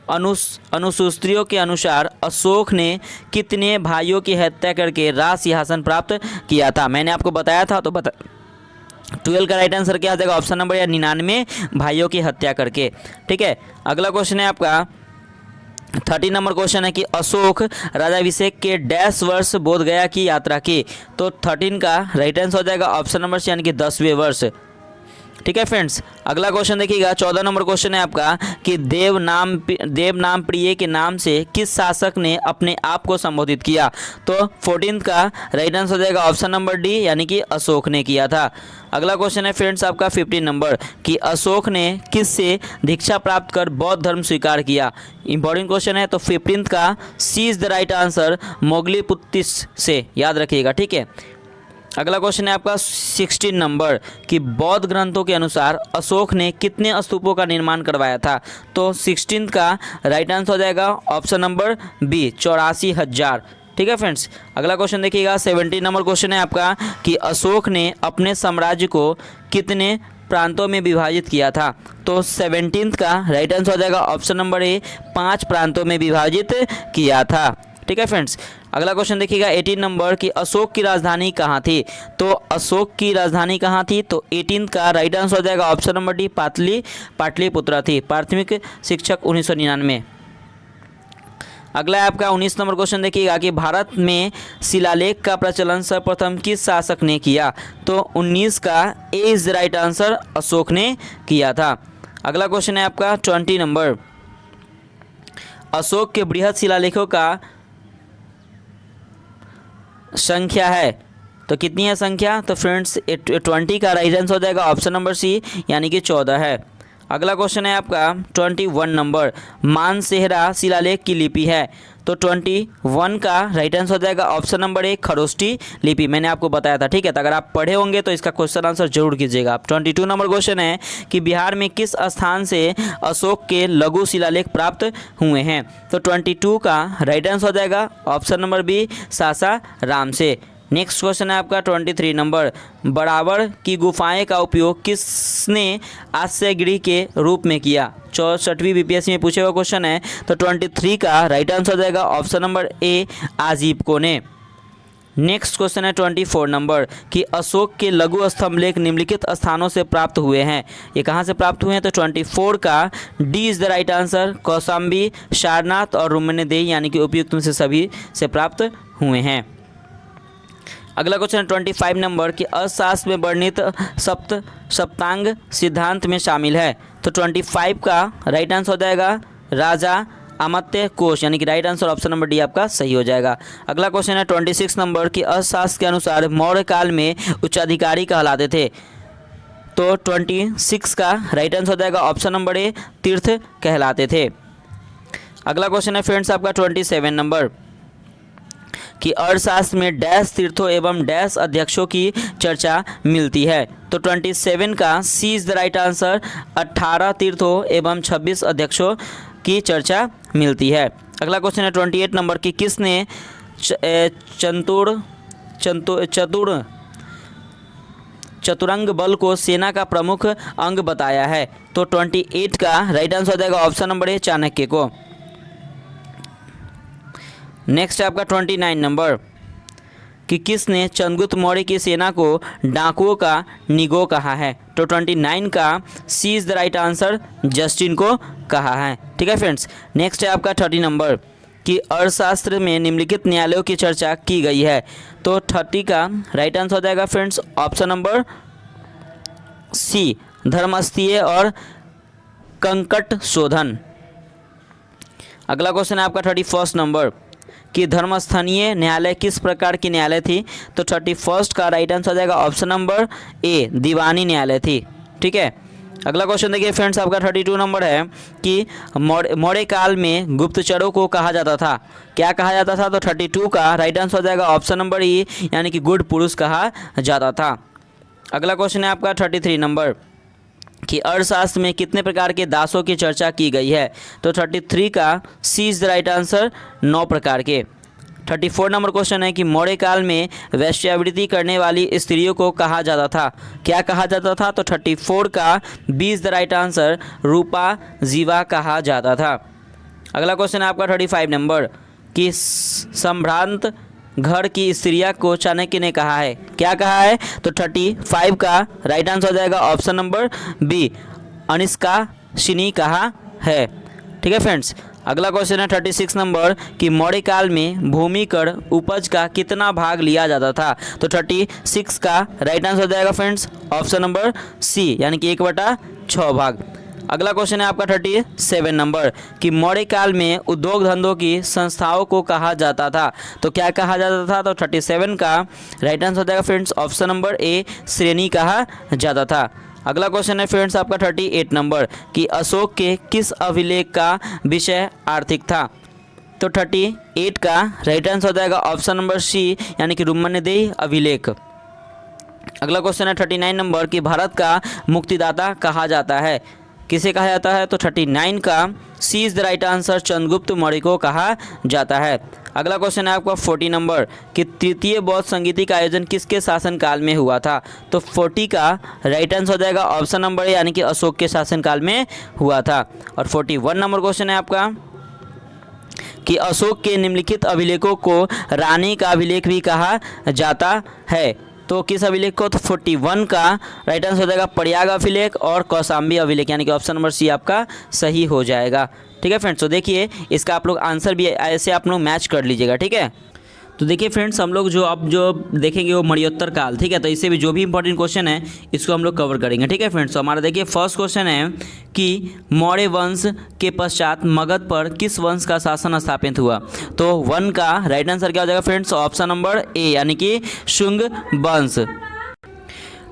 अनुसूत्रियों के अनुसार अशोक ने कितने भाइयों की हत्या करके राज सिंहासन प्राप्त किया था? मैंने आपको बताया था। तो 12 का राइट आंसर क्या आ जाएगा? ऑप्शन नंबर या 99 भाइयों की हत्या करके। ठीक है। अगला क्वेश्चन है आपका 13 नंबर क्वेश्चन है कि अशोक राजाभिषेक के डैश वर्ष बोधगया की यात्रा की? तो 13 का राइट आंसर हो जाएगा ऑप्शन नंबर सी, यानी कि 10वें वर्ष। ठीक है फ्रेंड्स। अगला क्वेश्चन देखिएगा 14 नंबर क्वेश्चन है आपका कि देव नाम प्रिय के नाम से किस शासक ने अपने आप को संबोधित किया? तो 14 का राइट आंसर हो जाएगा ऑप्शन नंबर डी, यानी कि अशोक ने किया था। अगला क्वेश्चन है फ्रेंड्स आपका 15 नंबर कि अशोक ने किससे दीक्षा प्राप्त कर बौद्ध धर्म स्वीकार किया? इंपॉर्टेंट क्वेश्चन है। तो 15 का C is the right answer, मोगलीपुत्तिस से, याद रखिएगा। ठीक है। अगला क्वेश्चन है आपका 16 नंबर कि बौद्ध ग्रंथों के अनुसार अशोक ने कितने स्तूपों का निर्माण करवाया था? तो 16 का राइट आंसर हो जाएगा ऑप्शन नंबर बी, 84,000। ठीक है फ्रेंड्स। अगला क्वेश्चन देखिएगा 17 नंबर क्वेश्चन है आपका कि अशोक ने अपने साम्राज्य को कितने प्रांतों में विभाजित किया था? तो 17 का राइट आंसर हो जाएगा ऑप्शन नंबर ए, 5 प्रांतों में विभाजित किया था। ठीक है फ्रेंड्स। अगला क्वेश्चन देखिएगा 18 नंबर कि अशोक की राजधानी कहाँ थी? तो अशोक की राजधानी कहाँ थी? तो 18 का राइट आंसर हो जाएगा ऑप्शन नंबर डी, पाटलिपुत्रा थी। प्राथमिक शिक्षक 1999। अगला है आपका 19 नंबर क्वेश्चन देखिएगा कि भारत में शिलालेख का प्रचलन सर्वप्रथम किस शासक ने किया? तो 19 का A is right answer, Ashok ने किया था। अगला क्वेश्चन है आपका 20 नंबर, अशोक के बृहद शिलालेखों का संख्या है, तो कितनी है संख्या? तो फ्रेंड्स 20 का राइट आंसर हो जाएगा ऑप्शन नंबर सी, यानी कि 14 है। अगला क्वेश्चन है आपका 21 नंबर, मानसेहरा शिलालेख की लिपि है? तो 21 का राइट आंसर हो जाएगा ऑप्शन नंबर ए, खरोष्टी लिपि। मैंने आपको बताया था। ठीक है। तो अगर आप पढ़े होंगे तो इसका क्वेश्चन आंसर जरूर कीजिएगा आप। 22 नंबर क्वेश्चन है कि बिहार में किस स्थान से अशोक के लघु शिलालेख प्राप्त हुए हैं? तो 22 का राइट आंसर हो जाएगा ऑप्शन नंबर बी, सासाराम से। नेक्स्ट क्वेश्चन है आपका 23 नंबर, बराबर की गुफाएं का उपयोग किसने आश्रयगृह के रूप में किया? 64वीं बीपीएससी में पूछे हुआ क्वेश्चन है। तो 23 का राइट आंसर हो जाएगा ऑप्शन नंबर ए, आजीविकों ने। नेक्स्ट क्वेश्चन है 24 नंबर कि अशोक के लघु स्तंभलेख निम्नलिखित स्थानों से प्राप्त हुए हैं? ये कहाँ से प्राप्त हुए हैं? तो 24 का D is the right answer, Kaushambi, Sarnath और रुम्मदेही, यानी कि उपयुक्त में से सभी से प्राप्त हुए हैं। अगला क्वेश्चन है 25 नंबर कि अर्थशास्त्र में वर्णित सप्तांग सिद्धांत में शामिल है। तो 25 का राइट आंसर हो जाएगा राजा अमात्य कोश, यानी कि right answer option number D आपका सही हो जाएगा। अगला क्वेश्चन है 26 नंबर कि अर्थशास्त्र के अनुसार मौर्य काल में उच्चाधिकारी कहलाते थे। तो 26 का राइट आंसर हो जाएगा ऑप्शन नंबर ए तीर्थ कहलाते थे। अगला क्वेश्चन है फ्रेंड्स आपका 27 नंबर कि अर्थशास्त्र में डैश तीर्थों एवं डैश अध्यक्षों की चर्चा मिलती है। तो 27 का C is the right answer, 18 तीर्थों एवं 26 अध्यक्षों की चर्चा मिलती है। अगला क्वेश्चन है 28 नंबर कि किसने चतुरंग बल को सेना का प्रमुख अंग बताया है। तो 28 का राइट आंसर हो जाएगा ऑप्शन नंबर ए चाणक्य को। नेक्स्ट है आपका 29 नंबर कि किसने चंद्रगुप्त मौर्य की सेना को डाकुओं का निगोह कहा है। तो 29 का C is the right answer, Justin को कहा है। ठीक है फ्रेंड्स। नेक्स्ट है आपका 30 नंबर कि अर्थशास्त्र में निम्नलिखित न्यायालयों की चर्चा की गई है। तो 30 का राइट आंसर हो जाएगा फ्रेंड्स ऑप्शन नंबर सी, धर्मस्थीय और कंकट शोधन। अगला क्वेश्चन है आपका 31 नंबर कि धर्मस्थानीय न्यायालय किस प्रकार की न्यायालय थी। तो 31 का राइट आंसर हो जाएगा ऑप्शन नंबर ए, दीवानी न्यायालय थी। ठीक है। अगला क्वेश्चन देखिए फ्रेंड्स आपका 32 नंबर है कि मौर्य काल में गुप्तचरों को कहा जाता था, क्या कहा जाता था। तो 32 का राइट आंसर हो जाएगा ऑप्शन नंबर ई, यानी कि गुड पुरुष कहा जाता था। अगला क्वेश्चन है आपका 33 नंबर कि अर्थशास्त्र में कितने प्रकार के दासों की चर्चा की गई है। तो 33 का C is the right answer, 9 प्रकार के। 34 नंबर क्वेश्चन है कि मौर्य काल में वेश्यावृत्ति करने वाली स्त्रियों को कहा जाता था, क्या कहा जाता था। तो 34 का B is the right answer, रूपा जीवा कहा जाता था। अगला क्वेश्चन है आपका 35 नंबर कि संभ्रांत घर की स्त्रियां को चाणक्य ने कहा है, क्या कहा है। तो 35 का राइट आंसर हो जाएगा ऑप्शन नंबर बी, अनिष्कासिनी कहा है। ठीक है फ्रेंड्स। अगला क्वेश्चन है 36 नंबर कि मौर्य काल में भूमि कर उपज का कितना भाग लिया जाता था। तो 36 का राइट आंसर हो जाएगा फ्रेंड्स ऑप्शन नंबर सी, यानी कि 1/6 भाग। अगला क्वेश्चन है आपका 37 नंबर कि मौर्य काल में उद्योग धंधों की संस्थाओं को कहा जाता था, तो क्या कहा जाता था। तो 37 का राइट आंसर हो जाएगा फ्रेंड्स ऑप्शन नंबर ए, श्रेणी कहा जाता था। अगला क्वेश्चन है फ्रेंड्स आपका 38 नंबर कि अशोक के किस अभिलेख का विषय आर्थिक था। तो 38 का राइट आंसर हो जाएगा ऑप्शन नंबर सी, यानी कि रुम्मन्यदेही अभिलेख। अगला क्वेश्चन है 39 नंबर कि भारत का मुक्तिदाता कहा जाता है, किसे कहा जाता है। तो 39 का C is the right answer, Chandragupta Maurya को कहा जाता है। अगला क्वेश्चन है आपका 40 नंबर कि तृतीय बौद्ध संगीति का आयोजन किसके शासनकाल में हुआ था। तो 40 का राइट आंसर हो जाएगा ऑप्शन नंबर, यानी कि अशोक के शासनकाल में हुआ था। और 41 नंबर क्वेश्चन है आपका कि अशोक के निम्नलिखित अभिलेखों को रानी का अभिलेख भी कहा जाता है, तो किस अभिलेख को। तो 41 का राइट आंसर हो जाएगा प्रयाग अभिलेख और कौशाम्बी अभिलेख, यानी कि ऑप्शन नंबर सी आपका सही हो जाएगा। ठीक है फ्रेंड्स। तो देखिए इसका आप लोग आंसर भी ऐसे आप लोग मैच कर लीजिएगा। ठीक है। तो देखिए फ्रेंड्स हम लोग जो देखेंगे वो मरणोत्तर काल। ठीक है। तो इससे भी जो भी इंपॉर्टेंट क्वेश्चन है इसको हम लोग कवर करेंगे। ठीक है फ्रेंड्स। तो हमारा देखिए फर्स्ट क्वेश्चन है कि मौर्य वंश के पश्चात मगध पर किस वंश का शासन स्थापित हुआ। तो 1 का राइट आंसर क्या हो जाएगा फ्रेंड्स ऑप्शन नंबर ए, यानी कि शुंग वंश।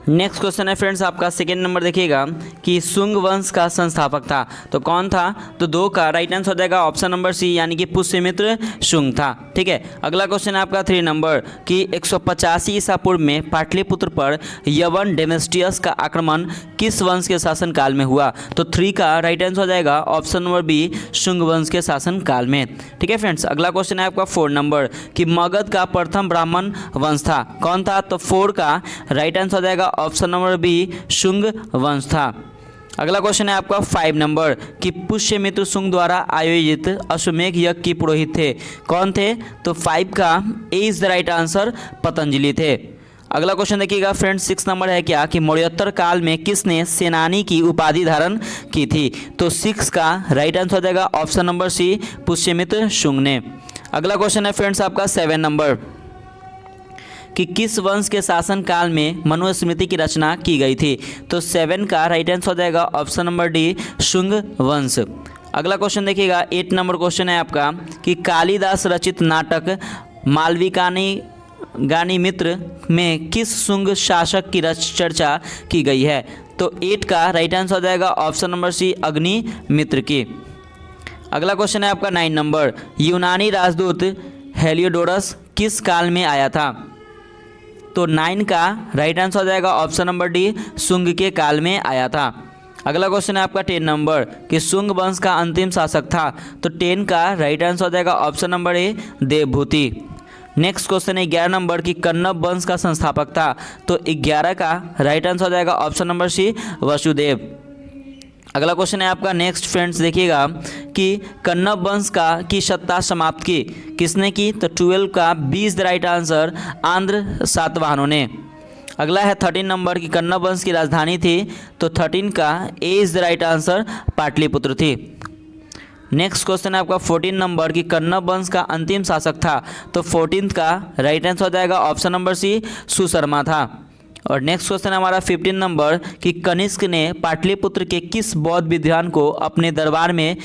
नेक्स्ट क्वेश्चन है फ्रेंड्स आपका सेकेंड नंबर देखिएगा कि शुंग वंश का संस्थापक था, तो कौन था। तो 2 का राइट आंसर हो जाएगा ऑप्शन नंबर सी, यानी कि पुष्यमित्र शुंग था। ठीक है। अगला क्वेश्चन है आपका 3 नंबर कि 185 ईसा पूर्व में पाटलिपुत्र पर यवन डेमेस्ट्रियस का आक्रमण किस वंश के शासनकाल में हुआ। तो 3 का राइट आंसर हो जाएगा ऑप्शन नंबर बी, शुंग वंश के शासनकाल में। ठीक है फ्रेंड्स। अगला क्वेश्चन है आपका 4 नंबर कि मगध का प्रथम ब्राह्मण वंश था, कौन था। तो 4 का राइट आंसर हो जाएगा ऑप्शन नंबर बी, शुंग वंश था। अगला क्वेश्चन है आपका 5 नंबर कि पुष्यमित्र शुंग द्वारा आयोजित अश्वमेध यज्ञ के पुरोहित थे, कौन थे। तो 5 का A is the right answer, Patanjali थे। अगला क्वेश्चन देखिएगा फ्रेंड्स 6 नंबर है क्या कि मौर्योत्तर काल में किसने सेनानी की उपाधि धारण की थी। तो 6 का राइट आंसर हो जाएगा option number C, Pushyamitra Shunga ने। अगला क्वेश्चन है फ्रेंड्स आपका 7 नंबर कि किस वंश के शासनकाल में मनुस्मृति की रचना की गई थी। तो 7 का राइट आंसर हो जाएगा ऑप्शन नंबर डी, शुंग वंश। अगला क्वेश्चन देखिएगा, 8 नंबर क्वेश्चन है आपका कि कालिदास रचित नाटक मालविकाग्नि मित्र में किस शुंग शासक की चर्चा की गई है। तो 8 का राइट आंसर हो जाएगा ऑप्शन नंबर सी, अग्निमित्र की। अगला क्वेश्चन है आपका 9 नंबर, यूनानी राजदूत हेलियोडोरस किस काल में आया था। तो 9 का राइट आंसर हो जाएगा ऑप्शन नंबर डी, शुंग के काल में आया था। अगला क्वेश्चन है आपका 10 नंबर कि शुंग वंश का अंतिम शासक था। तो 10 का राइट आंसर हो जाएगा option number A, Devabhuti. Next question है 11 नंबर कि कन्नब वंश का संस्थापक था। तो 11 का राइट आंसर हो जाएगा ऑप्शन नंबर सी, वसुदेव। अगला क्वेश्चन है आपका नेक्स्ट फ्रेंड्स देखिएगा कि कन्नब वंश की सत्ता समाप्त की किसने की। तो 12 का 20 राइट आंसर, आंध्र सातवाहनों ने। अगला है 13 नंबर की कन्नब वंश की राजधानी थी। तो 13 का A is the right answer, Pataliputra थी। नेक्स्ट क्वेश्चन है आपका 14 नंबर की कन्नब वंश का अंतिम शासक था। तो 14 का राइट आंसर हो जाएगा ऑप्शन नंबर सी, सुशर्मा था। और नेक्स्ट क्वेश्चन हमारा 15 नंबर कि कनिष्क ने पाटलिपुत्र के किस बौद्ध विद्वान को अपने दरबार में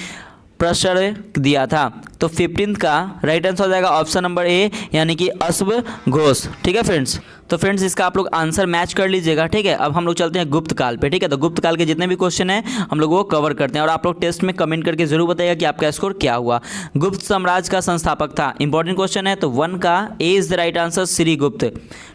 प्रश्रय दिया था। तो 15 का राइट आंसर हो जाएगा ऑप्शन नंबर ए, यानी कि अश्व घोष। ठीक है फ्रेंड्स, तो फ्रेंड्स इसका आप लोग आंसर मैच कर लीजिएगा। ठीक है, अब हम लोग चलते हैं गुप्त काल पे। ठीक है, तो गुप्त काल के जितने भी क्वेश्चन हैं हम लोग वो कवर करते हैं और आप लोग टेस्ट में कमेंट करके जरूर बताइएगा कि आपका स्कोर क्या हुआ। गुप्त साम्राज्य का संस्थापक था, इंपॉर्टेंट क्वेश्चन है। तो 1 का A is the right answer, Srigupta.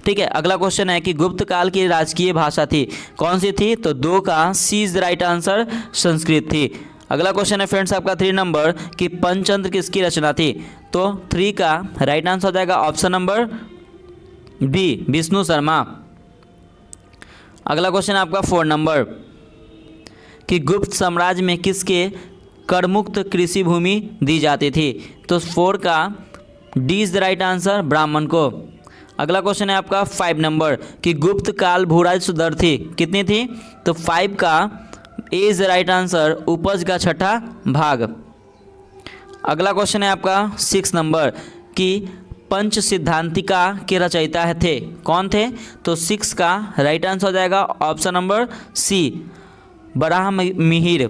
ठीक है, अगला क्वेश्चन है कि गुप्त काल की राजकीय भाषा थी, कौन सी थी। तो 2 का C is the right answer, Sanskrit थी। अगला क्वेश्चन है फ्रेंड्स आपका 3 नंबर कि पंचतंत्र किसकी रचना थी। तो 3 का राइट आंसर हो जाएगा option number B, Vishnu Sharma. अगला क्वेश्चन आपका 4 नंबर कि गुप्त साम्राज्य में किसके करमुक्त कृषि भूमि दी जाती थी। तो 4 का D is the right answer, ब्राह्मण को। अगला क्वेश्चन है आपका 5 नंबर कि गुप्त काल भूराजस्व दर थी, कितनी थी। तो 5 का A is the right answer, उपज का छठा भाग। अगला क्वेश्चन है आपका 6 नंबर कि पंच सिद्धांतिका के रचयिता थे, कौन थे। तो 6 का राइट आंसर हो जाएगा ऑप्शन नंबर सी, बराहमिहिर।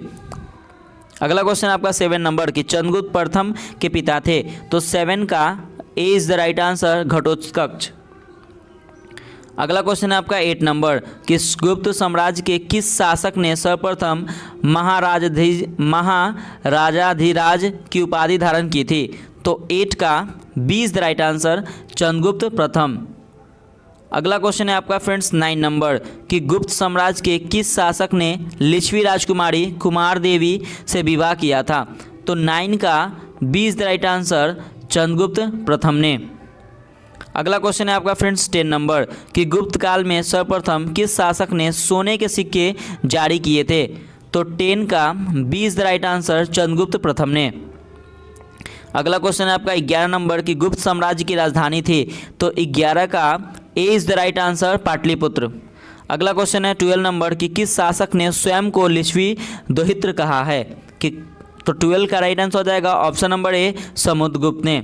अगला क्वेश्चन आपका 7 नंबर कि चंद्रगुप्त प्रथम के पिता थे। तो 7 का A is the right answer, Ghatotkacha. अगला क्वेश्चन है आपका 8 नंबर कि गुप्त साम्राज्य के किस शासक ने सर्वप्रथम महाराजाधिराज की उपाधि धारण की थी। तो 8 का B is the right answer, Chandragupta प्रथम। अगला क्वेश्चन है आपका फ्रेंड्स 9 नंबर कि गुप्त साम्राज्य के किस शासक ने लिच्छवी राजकुमारी कुमार देवी से विवाह किया था। तो 9 का B is the right answer, Chandragupta प्रथम ने। अगला क्वेश्चन है आपका फ्रेंड्स 10 नंबर कि गुप्त काल में सर्वप्रथम किस शासक ने सोने के सिक्के जारी किए थे। तो 10 का B is the right answer, Chandragupta प्रथम ने। अगला क्वेश्चन है आपका 11 नंबर की गुप्त साम्राज्य की राजधानी थी। तो 11 का A is the right answer, Pataliputra. अगला क्वेश्चन है 12 नंबर कि किस शासक ने स्वयं को लिच्छवी दोहित्र कहा है कि। तो 12 का राइट आंसर हो जाएगा ऑप्शन नंबर ए, समुद्रगुप्त ने।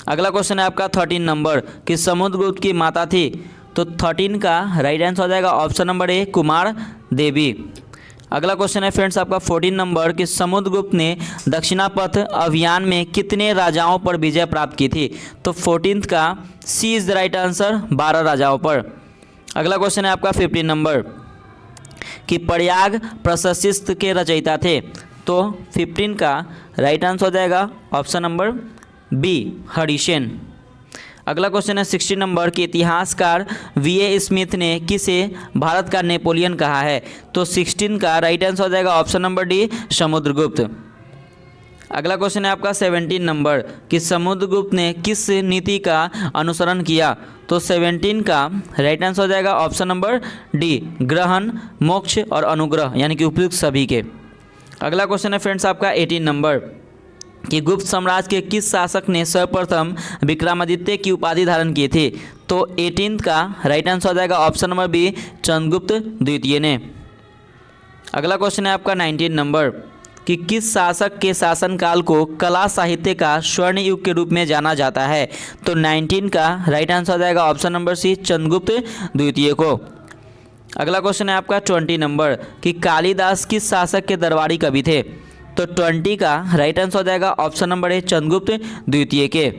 अगला क्वेश्चन है आपका 13 नंबर कि समुद्रगुप्त की माता थी। तो 13 का राइट आंसर हो जाएगा ऑप्शन नंबर ए, कुमार देवी। अगला क्वेश्चन है फ्रेंड्स आपका 14 नंबर कि समुद्रगुप्त ने दक्षिणापथ अभियान में कितने राजाओं पर विजय प्राप्त की थी। तो 14 का C is the right answer, 12 राजाओं पर। अगला क्वेश्चन है आपका 15 नंबर कि प्रयाग प्रशस्ति के रचयिता थे। तो 15 का राइट आंसर हो जाएगा ऑप्शन नंबर बी, हरिसेन। अगला क्वेश्चन है 16 नंबर के इतिहासकार वी.ए. स्मिथ ने किसे भारत का नेपोलियन कहा है। तो 16 का राइट आंसर हो जाएगा ऑप्शन नंबर डी, समुद्रगुप्त। अगला क्वेश्चन है आपका 17 नंबर कि समुद्रगुप्त ने किस नीति का अनुसरण किया। तो 17 का राइट आंसर हो जाएगा ऑप्शन नंबर डी, ग्रहण, मोक्ष और अनुग्रह, यानी कि उपयुक्त सभी के। अगला क्वेश्चन है फ्रेंड्स आपका 18 नंबर कि गुप्त साम्राज्य के किस शासक ने सर्वप्रथम विक्रमादित्य की उपाधि धारण की थी। तो 18 का राइट आंसर हो जाएगा ऑप्शन नंबर बी, चंद्रगुप्त द्वितीय ने। अगला क्वेश्चन है आपका 19 नंबर कि किस शासक के शासनकाल को कला साहित्य का स्वर्ण युग के रूप में जाना जाता है? तो 19 का राइट आंसर हो जाएगा ऑप्शन नंबर सी, चंद्रगुप्त द्वितीय को। अगला क्वेश्चन है आपका 20 नंबर कि कालिदास किस शासक के दरबारी कवि थे? तो 20 का राइट आंसर हो जाएगा ऑप्शन नंबर ए, चंद्रगुप्त द्वितीय के।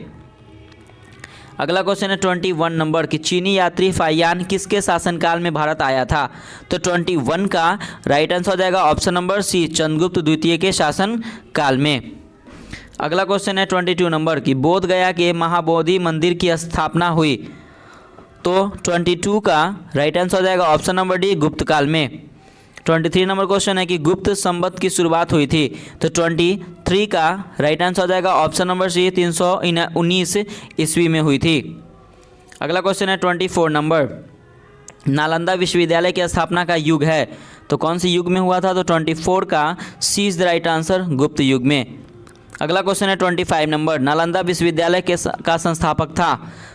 अगला क्वेश्चन है 21 नंबर कि चीनी यात्री फाहियान किसके शासनकाल में भारत आया था? तो 21 का राइट आंसर हो जाएगा ऑप्शन नंबर सी, चंद्रगुप्त द्वितीय के शासनकाल में। अगला क्वेश्चन है 22 नंबर कि बोध गया के महाबोधि मंदिर की स्थापना हुई? तो 22 का राइट आंसर हो जाएगा ऑप्शन नंबर डी, गुप्त काल में। 23 नंबर क्वेश्चन है कि गुप्त संवत की शुरुआत हुई थी? तो 23 का राइट आंसर हो जाएगा ऑप्शन नंबर सी, 319 ईस्वी में हुई थी। अगला क्वेश्चन है 24 नंबर, नालंदा विश्वविद्यालय की स्थापना का युग है? तो कौन सी युग में हुआ था? तो 24 का C is the right answer, गुप्त युग में। अगला क्वेश्चन है 25 नंबर, नालंदा विश्वविद्यालय का संस्थापक था?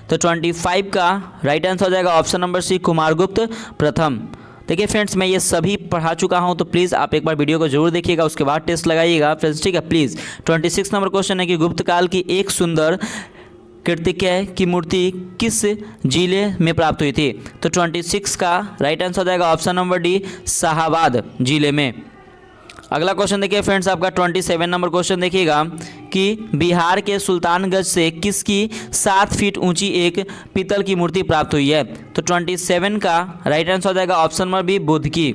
तो 25 का राइट आंसर हो जाएगा ऑप्शन नंबर सी, कुमारगुप्त प्रथम। देखिए फ्रेंड्स, मैं ये सभी पढ़ा चुका हूँ, तो प्लीज़ आप एक बार वीडियो को जरूर देखिएगा, उसके बाद टेस्ट लगाइएगा फ्रेंड्स, ठीक है प्लीज़। 26 नंबर क्वेश्चन है कि गुप्त काल की एक सुंदर कृतिज्ञ की मूर्ति किस जिले में प्राप्त हुई थी? तो 26 का राइट आंसर हो जाएगा ऑप्शन नंबर डी, शाहाबाद जिले में। अगला क्वेश्चन देखिए फ्रेंड्स आपका 27 नंबर क्वेश्चन देखिएगा कि बिहार के सुल्तानगंज से किसकी 7 फीट ऊंची एक पीतल की मूर्ति प्राप्त हुई है? तो 27 का राइट आंसर हो जाएगा ऑप्शन नंबर बी, बुद्ध की।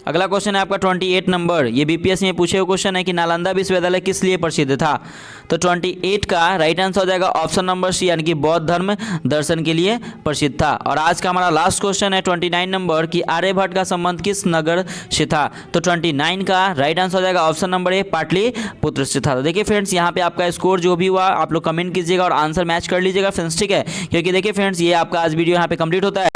अगला क्वेश्चन है आपका 28 नंबर, ये बीपीएससी में पूछे हुए क्वेश्चन है कि नालंदा विश्वविद्यालय किस लिए प्रसिद्ध था? तो 28 का राइट आंसर हो जाएगा ऑप्शन नंबर सी, यानी कि बौद्ध धर्म दर्शन के लिए प्रसिद्ध था। और आज का हमारा लास्ट क्वेश्चन है 29 नंबर कि आर्यभट्ट का संबंध किस नगर से था? तो 29 का राइट आंसर हो जाएगा ऑप्शन नंबर ए, पाटलिपुत्र से था। तो देखिए फ्रेंड्स, यहाँ पे आपका स्कोर जो भी हुआ आप लोग कमेंट कीजिएगा और आंसर मैच कर लीजिएगा फ्रेंड्स, ठीक है। क्योंकि देखिए फ्रेंड्स, ये आपका आज वीडियो यहाँ पे कंप्लीट होता है।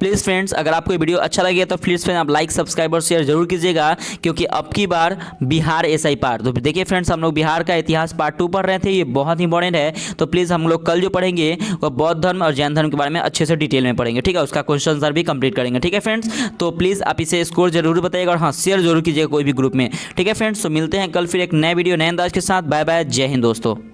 प्लीज़ फ्रेंड्स, अगर आपको वीडियो अच्छा लगे तो प्लीज़ फ्रेंड्स आप लाइक, सब्सक्राइब और शेयर जरूर कीजिएगा, क्योंकि अब की बार बिहार एसआई पार्ट, तो देखिए फ्रेंड्स हम लोग बिहार का इतिहास पार्ट 2 पढ़ रहे थे, ये बहुत इंपॉर्टेंट है। तो प्लीज़ हम लोग कल जो पढ़ेंगे वो बौद्ध धर्म और जैन धर्म के बारे में अच्छे से डिटेल में पढ़ेंगे, ठीक है। उसका क्वेश्चन आंसर भी कंप्लीट करेंगे, ठीक है फ्रेंड्स। तो प्लीज़ आप इसे स्कोर जरूर बताइएगा और हाँ, शेयर जरूर कीजिएगा कोई भी ग्रुप में, ठीक है फ्रेंड्स। तो मिलते हैं कल फिर एक नए वीडियो नए अंदाज के साथ। बाय बाय, जय हिंद दोस्तों।